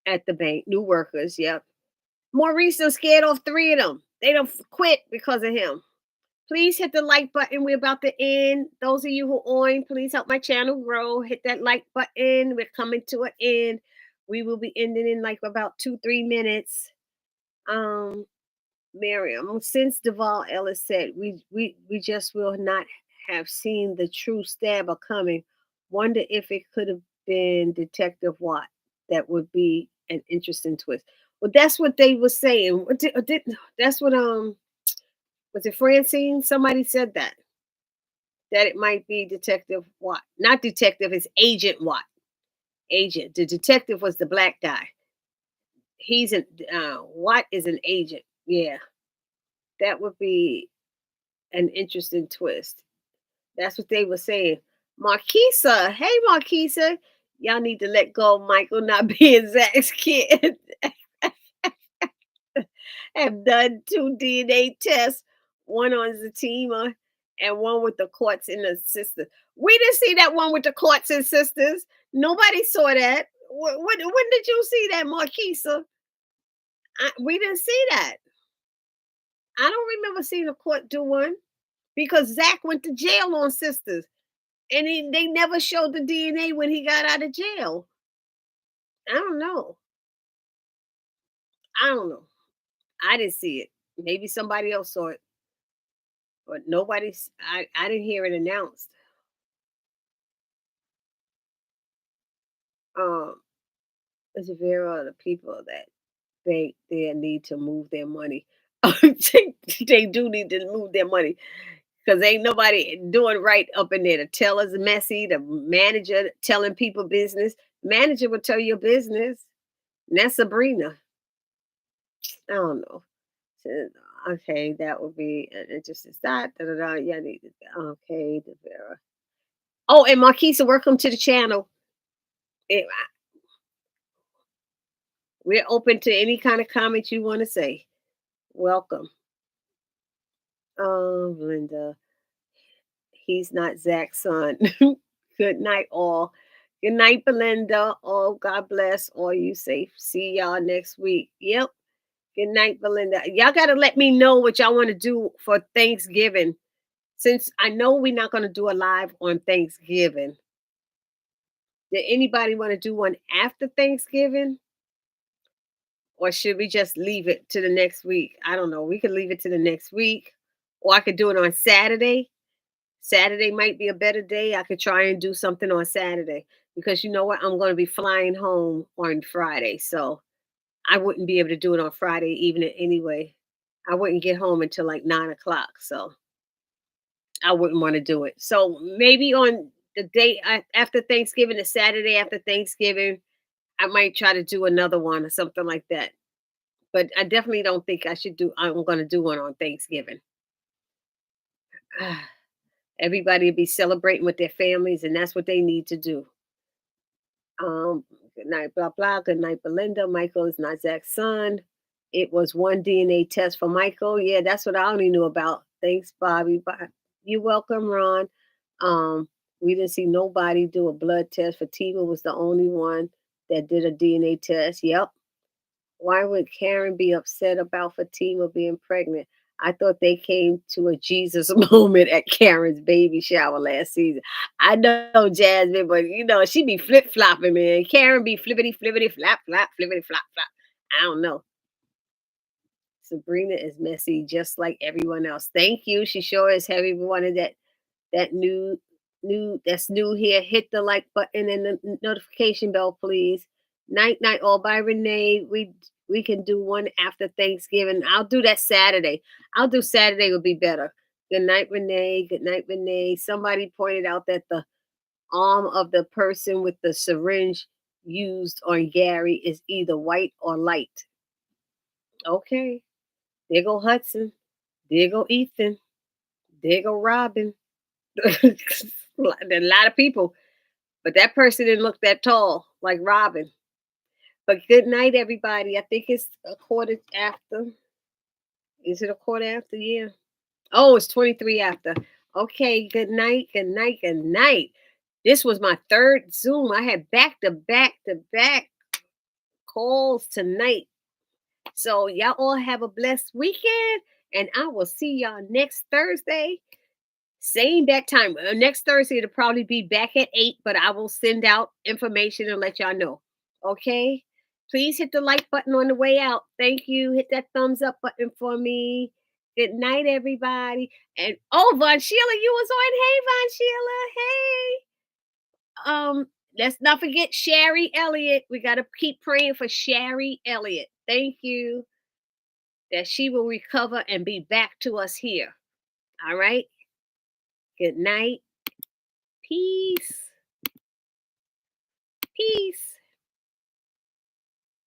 [SPEAKER 1] at the bank. New workers. Yep. Maurice done scared off three of them. They don't quit because of him. Please hit the like button. We're about to end. Those of you who on, please help my channel grow. Hit that like button. We're coming to an end. We will be ending in like about 2-3 minutes. Um, Miriam, since Duval Ellis said we just will not have seen the true stabber coming. Wonder if it could have been Detective Watt. That would be an interesting twist. Well, that's what they were saying. That's what was it Francine? Somebody said that it might be Detective Watt. Not detective, it's Agent Watt. Agent. The detective was the black guy. He's an Watt is an agent. Yeah. That would be an interesting twist. That's what they were saying. Marquisa, hey Marquisa, y'all need to let go of Michael not being Zach's kid. Have done 2 DNA tests, one on Zatima and one with the courts and the sisters. We didn't see that one with the courts and sisters. Nobody saw that. When did you see that, Marquisa? We didn't see that. I don't remember seeing a court do one because Zach went to jail on sisters. And they never showed the DNA when he got out of jail. I don't know. I don't know. I didn't see it. Maybe somebody else saw it, but nobody's. I didn't hear it announced. Um, it's very other people that they need to move their money. They do need to move their money because ain't nobody doing right up in there. The teller's messy. The manager telling people business. Manager will tell your business. And that's Sabrina. I don't know. So, okay, that would be an interesting start. Da, da, da. Yeah, okay, Devera. Oh, and Marquisa, welcome to the channel. Eh, We're open to any kind of comment you want to say. Welcome. Linda, he's not Zach's son. Good night, all. Good night, Belinda. Oh, God bless. All you safe. See y'all next week. Yep. Good night, Belinda. Y'all got to let me know what y'all want to do for Thanksgiving. Since I know we're not going to do a live on Thanksgiving, did anybody want to do one after Thanksgiving? Or should we just leave it to the next week? I don't know. We could leave it to the next week. Or I could do it on Saturday. Saturday might be a better day. I could try and do something on Saturday. Because you know what? I'm going to be flying home on Friday. So I wouldn't be able to do it on Friday evening anyway. I wouldn't get home until like 9 o'clock. So I wouldn't want to do it. So maybe on the day after Thanksgiving, the Saturday after Thanksgiving, I might try to do another one or something like that. But I definitely don't think I should do. I'm going to do one on Thanksgiving. Everybody will be celebrating with their families, and that's what they need to do. Good night, blah blah. Good night, Belinda. Michael is not Zach's son. It was one DNA test for Michael. Yeah, that's what I only knew about. Thanks, Bobby. Bye. You welcome, Ron. Um, we didn't see nobody do a blood test. Fatima was the only one that did a DNA test. Yep. Why would Karen be upset about Fatima being pregnant? I thought they came to a Jesus moment at Karen's baby shower last season. I know Jasmine, but she be flip flopping, man. Karen be flippity flippity flap flap flippity flop flop. I don't know. Sabrina is messy, just like everyone else. Thank you. She sure is heavy. We wanted that new that's new here. Hit the like button and the notification bell, please. Night night all by Renee. We can do one after Thanksgiving. I'll do that Saturday. I'll do Saturday would be better. Good night, Renee. Good night, Renee. Somebody pointed out that the arm of the person with the syringe used on Gary is either white or light. Okay. There go Hudson. There go Ethan. There go Robin. A lot of people. But that person didn't look that tall like Robin. But good night, everybody. I think it's a quarter after. Is it a quarter after? Yeah. Oh, it's 23 after. Okay, good night, good night, good night. This was my third Zoom. I had back to back to back calls tonight. So y'all all have a blessed weekend. And I will see y'all next Thursday. Same back time. Next Thursday, it'll probably be back at 8, but I will send out information and let y'all know. Okay? Please hit the like button on the way out. Thank you. Hit that thumbs up button for me. Good night, everybody. And Von Sheila, you was on. Hey, Von Sheila. Hey. Let's not forget Sherry Elliott. We gotta keep praying for Sherry Elliott. Thank you. That she will recover and be back to us here. All right. Good night. Peace. Peace.